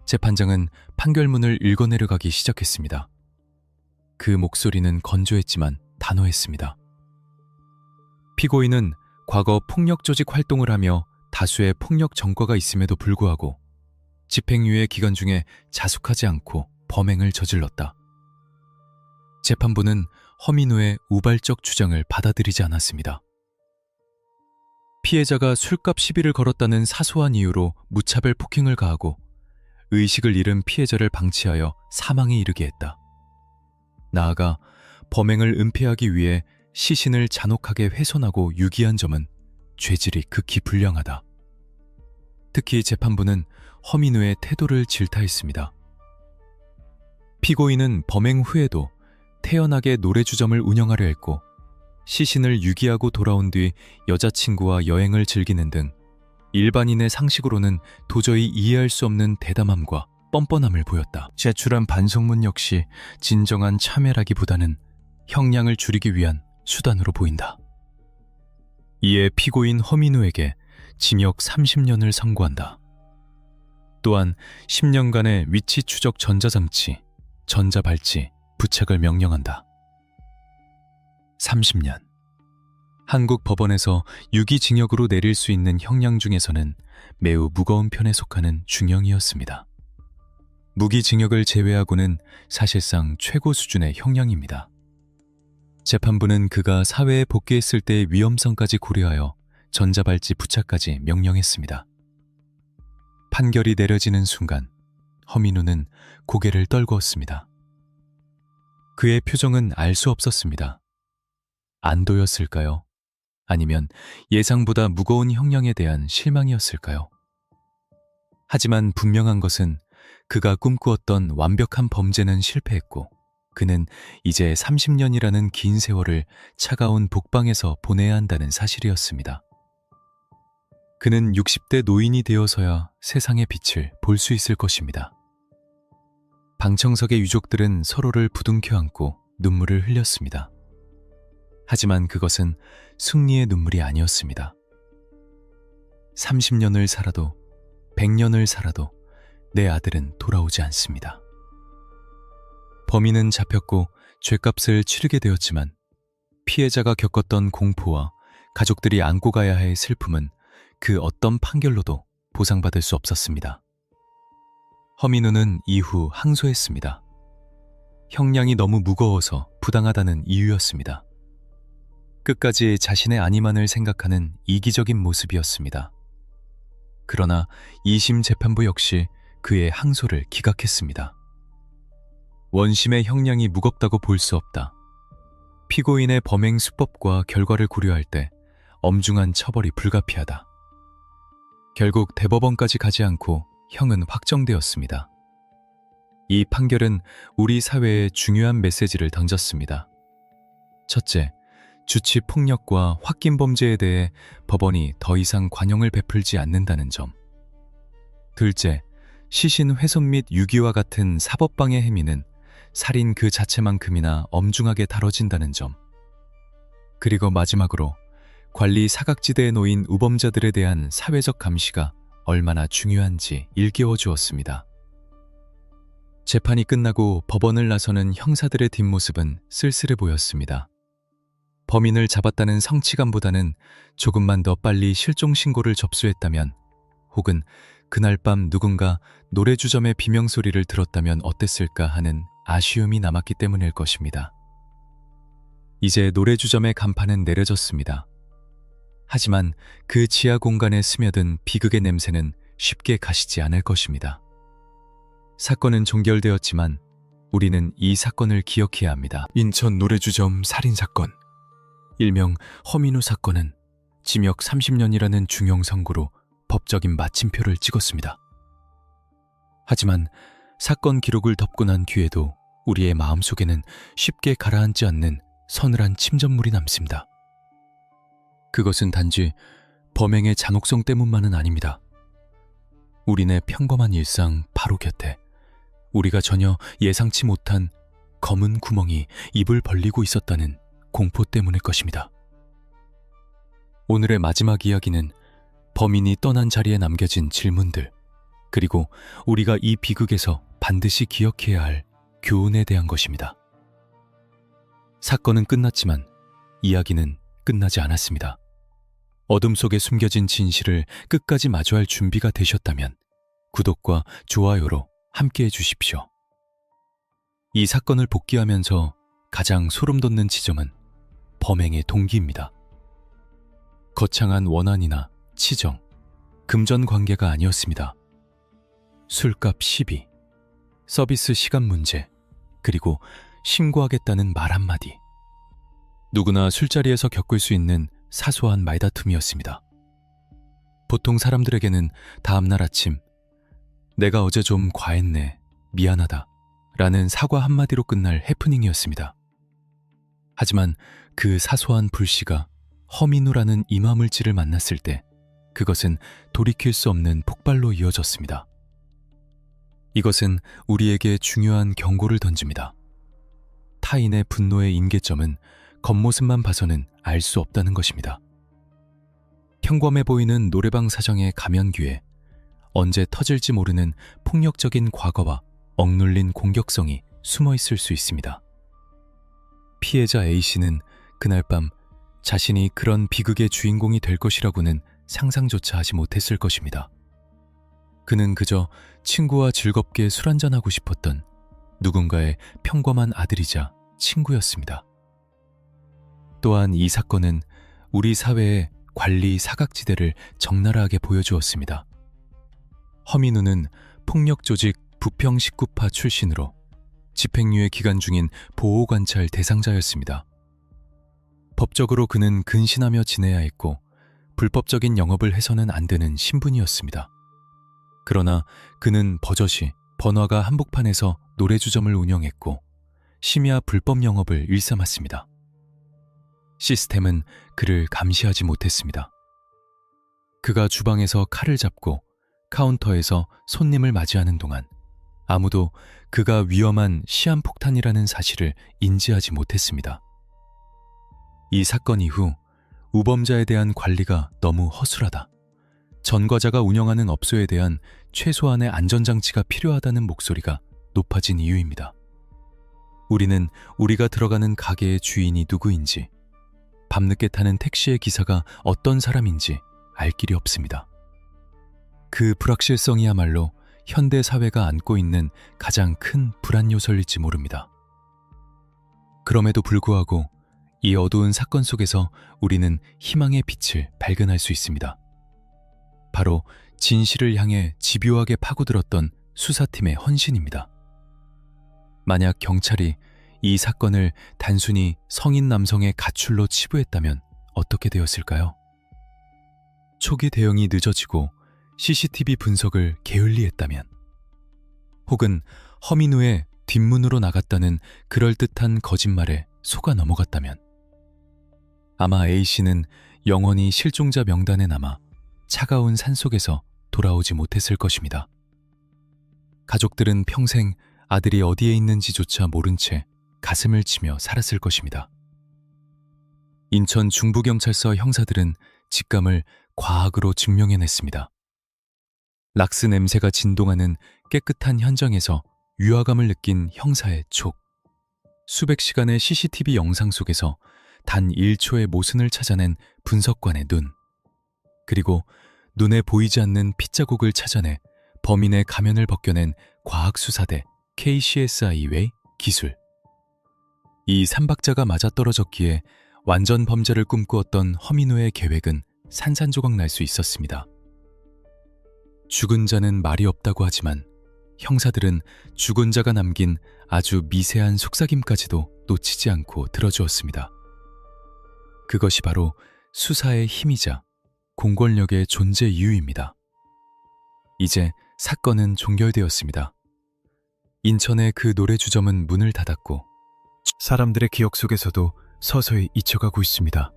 재판장은 판결문을 읽어내려가기 시작했습니다. 그 목소리는 건조했지만 단호했습니다. 피고인은 과거 폭력 조직 활동을 하며 다수의 폭력 전과가 있음에도 불구하고 집행유예 기간 중에 자숙하지 않고 범행을 저질렀다. 재판부는 허민우의 우발적 주장을 받아들이지 않았습니다. 피해자가 술값 시비를 걸었다는 사소한 이유로 무차별 폭행을 가하고 의식을 잃은 피해자를 방치하여 사망에 이르게 했다. 나아가 범행을 은폐하기 위해 시신을 잔혹하게 훼손하고 유기한 점은 죄질이 극히 불량하다. 특히 재판부는 허민우의 태도를 질타했습니다. 피고인은 범행 후에도 태연하게 노래주점을 운영하려 했고 시신을 유기하고 돌아온 뒤 여자친구와 여행을 즐기는 등 일반인의 상식으로는 도저히 이해할 수 없는 대담함과 뻔뻔함을 보였다. 제출한 반성문 역시 진정한 참회라기보다는 형량을 줄이기 위한 수단으로 보인다. 이에 피고인 허민우에게 징역 30년을 선고한다. 또한 10년간의 위치 추적 전자장치, 전자발찌, 부착을 명령한다. 30년. 한국 법원에서 유기징역으로 내릴 수 있는 형량 중에서는 매우 무거운 편에 속하는 중형이었습니다. 무기징역을 제외하고는 사실상 최고 수준의 형량입니다. 재판부는 그가 사회에 복귀했을 때의 위험성까지 고려하여 전자발찌 부착까지 명령했습니다. 판결이 내려지는 순간 허민우는 고개를 떨구었습니다. 그의 표정은 알 수 없었습니다. 안도였을까요? 아니면 예상보다 무거운 형량에 대한 실망이었을까요? 하지만 분명한 것은 그가 꿈꾸었던 완벽한 범죄는 실패했고 그는 이제 30년이라는 긴 세월을 차가운 복방에서 보내야 한다는 사실이었습니다. 그는 60대 노인이 되어서야 세상의 빛을 볼 수 있을 것입니다. 방청석의 유족들은 서로를 부둥켜 안고 눈물을 흘렸습니다. 하지만 그것은 승리의 눈물이 아니었습니다. 30년을 살아도 100년을 살아도 내 아들은 돌아오지 않습니다. 범인은 잡혔고 죗값을 치르게 되었지만 피해자가 겪었던 공포와 가족들이 안고 가야 할 슬픔은 그 어떤 판결로도 보상받을 수 없었습니다. 허민우는 이후 항소했습니다. 형량이 너무 무거워서 부당하다는 이유였습니다. 끝까지 자신의 안위만을 생각하는 이기적인 모습이었습니다. 그러나 2심 재판부 역시 그의 항소를 기각했습니다. 원심의 형량이 무겁다고 볼 수 없다. 피고인의 범행 수법과 결과를 고려할 때 엄중한 처벌이 불가피하다. 결국 대법원까지 가지 않고 형은 확정되었습니다. 이 판결은 우리 사회에 중요한 메시지를 던졌습니다. 첫째, 주치 폭력과 홧김 범죄에 대해 법원이 더 이상 관용을 베풀지 않는다는 점. 둘째, 시신 훼손 및 유기와 같은 사법방해 행위는 살인 그 자체만큼이나 엄중하게 다뤄진다는 점. 그리고 마지막으로 관리 사각지대에 놓인 우범자들에 대한 사회적 감시가 얼마나 중요한지 일깨워 주었습니다. 재판이 끝나고 법원을 나서는 형사들의 뒷모습은 쓸쓸해 보였습니다. 범인을 잡았다는 성취감보다는 조금만 더 빨리 실종 신고를 접수했다면 혹은 그날 밤 누군가 노래주점의 비명소리를 들었다면 어땠을까 하는 아쉬움이 남았기 때문일 것입니다. 이제 노래주점의 간판은 내려졌습니다. 하지만 그 지하 공간에 스며든 비극의 냄새는 쉽게 가시지 않을 것입니다. 사건은 종결되었지만 우리는 이 사건을 기억해야 합니다. 인천 노래주점 살인사건, 일명 허민우 사건은 징역 30년이라는 중형 선고로 법적인 마침표를 찍었습니다. 하지만 사건 기록을 덮고 난 뒤에도 우리의 마음속에는 쉽게 가라앉지 않는 서늘한 침전물이 남습니다. 그것은 단지 범행의 잔혹성 때문만은 아닙니다. 우리네 평범한 일상 바로 곁에 우리가 전혀 예상치 못한 검은 구멍이 입을 벌리고 있었다는 공포 때문일 것입니다. 오늘의 마지막 이야기는 범인이 떠난 자리에 남겨진 질문들, 그리고 우리가 이 비극에서 반드시 기억해야 할 교훈에 대한 것입니다. 사건은 끝났지만 이야기는 끝나지 않았습니다. 어둠 속에 숨겨진 진실을 끝까지 마주할 준비가 되셨다면 구독과 좋아요로 함께해 주십시오. 이 사건을 복귀하면서 가장 소름돋는 지점은 범행의 동기입니다. 거창한 원한이나 치정, 금전 관계가 아니었습니다. 술값 시비, 서비스 시간 문제, 그리고 신고하겠다는 말 한마디. 누구나 술자리에서 겪을 수 있는 사소한 말다툼이었습니다. 보통 사람들에게는 다음날 아침 내가 어제 좀 과했네, 미안하다 라는 사과 한마디로 끝날 해프닝이었습니다. 하지만 그 사소한 불씨가 허민우라는 임화물질을 만났을 때 그것은 돌이킬 수 없는 폭발로 이어졌습니다. 이것은 우리에게 중요한 경고를 던집니다. 타인의 분노의 임계점은 겉모습만 봐서는 알 수 없다는 것입니다. 평범해 보이는 노래방 사정의 가면귀에 언제 터질지 모르는 폭력적인 과거와 억눌린 공격성이 숨어 있을 수 있습니다. 피해자 A씨는 그날 밤 자신이 그런 비극의 주인공이 될 것이라고는 상상조차 하지 못했을 것입니다. 그는 그저 친구와 즐겁게 술 한잔하고 싶었던 누군가의 평범한 아들이자 친구였습니다. 또한 이 사건은 우리 사회의 관리 사각지대를 적나라하게 보여주었습니다. 허민우는 폭력조직 부평19파 출신으로 집행유예 기간 중인 보호관찰 대상자였습니다. 법적으로 그는 근신하며 지내야 했고 불법적인 영업을 해서는 안 되는 신분이었습니다. 그러나 그는 버젓이 번화가 한복판에서 노래주점을 운영했고 심야 불법 영업을 일삼았습니다. 시스템은 그를 감시하지 못했습니다. 그가 주방에서 칼을 잡고 카운터에서 손님을 맞이하는 동안 아무도 그가 위험한 시한폭탄이라는 사실을 인지하지 못했습니다. 이 사건 이후 우범자에 대한 관리가 너무 허술하다, 전과자가 운영하는 업소에 대한 최소한의 안전장치가 필요하다는 목소리가 높아진 이유입니다. 우리는 우리가 들어가는 가게의 주인이 누구인지, 밤늦게 타는 택시의 기사가 어떤 사람인지 알 길이 없습니다. 그 불확실성이야말로 현대 사회가 안고 있는 가장 큰 불안 요소일지 모릅니다. 그럼에도 불구하고 이 어두운 사건 속에서 우리는 희망의 빛을 발견할 수 있습니다. 바로 진실을 향해 집요하게 파고들었던 수사팀의 헌신입니다. 만약 경찰이 이 사건을 단순히 성인 남성의 가출로 치부했다면 어떻게 되었을까요? 초기 대응이 늦어지고 CCTV 분석을 게을리했다면, 혹은 허민우의 뒷문으로 나갔다는 그럴듯한 거짓말에 속아 넘어갔다면, 아마 A씨는 영원히 실종자 명단에 남아 차가운 산속에서 돌아오지 못했을 것입니다. 가족들은 평생 아들이 어디에 있는지조차 모른 채 가슴을 치며 살았을 것입니다. 인천 중부경찰서 형사들은 직감을 과학으로 증명해냈습니다. 락스 냄새가 진동하는 깨끗한 현장에서 유화감을 느낀 형사의 촉, 수백 시간의 CCTV 영상 속에서 단 1초의 모순을 찾아낸 분석관의 눈, 그리고 눈에 보이지 않는 핏자국을 찾아내 범인의 가면을 벗겨낸 과학수사대 KCSI의 기술. 이 삼박자가 맞아떨어졌기에 완전 범죄를 꿈꾸었던 허민호의 계획은 산산조각 날 수 있었습니다. 죽은 자는 말이 없다고 하지만 형사들은 죽은 자가 남긴 아주 미세한 속삭임까지도 놓치지 않고 들어주었습니다. 그것이 바로 수사의 힘이자 공권력의 존재 이유입니다. 이제 사건은 종결되었습니다. 인천의 그 노래주점은 문을 닫았고 사람들의 기억 속에서도 서서히 잊혀가고 있습니다.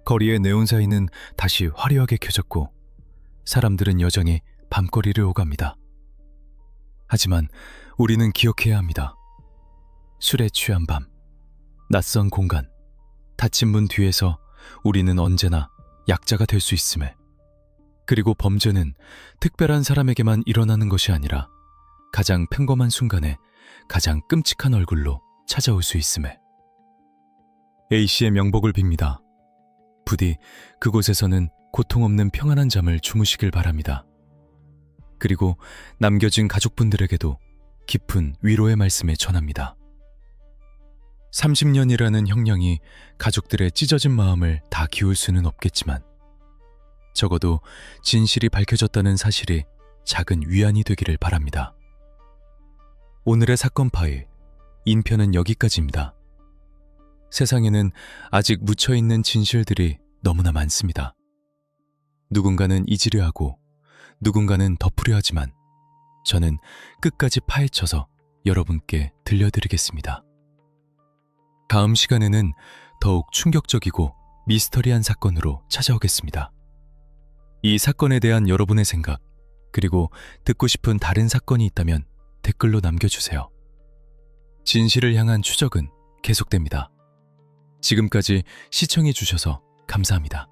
거리의 네온사인은 다시 화려하게 켜졌고 사람들은 여전히 밤거리를 오갑니다. 하지만 우리는 기억해야 합니다. 술에 취한 밤, 낯선 공간, 닫힌 문 뒤에서 우리는 언제나 약자가 될 수 있음을, 그리고 범죄는 특별한 사람에게만 일어나는 것이 아니라 가장 평범한 순간에 가장 끔찍한 얼굴로 찾아올 수 있음을. A씨의 명복을 빕니다. 부디 그곳에서는 고통 없는 평안한 잠을 주무시길 바랍니다. 그리고 남겨진 가족분들에게도 깊은 위로의 말씀을 전합니다. 30년이라는 형량이 가족들의 찢어진 마음을 다 기울 수는 없겠지만 적어도 진실이 밝혀졌다는 사실이 작은 위안이 되기를 바랍니다. 오늘의 사건 파일, 인편은 여기까지입니다. 세상에는 아직 묻혀있는 진실들이 너무나 많습니다. 누군가는 잊으려 하고 누군가는 덮으려 하지만 저는 끝까지 파헤쳐서 여러분께 들려드리겠습니다. 다음 시간에는 더욱 충격적이고 미스터리한 사건으로 찾아오겠습니다. 이 사건에 대한 여러분의 생각, 그리고 듣고 싶은 다른 사건이 있다면 댓글로 남겨주세요. 진실을 향한 추적은 계속됩니다. 지금까지 시청해주셔서 감사합니다.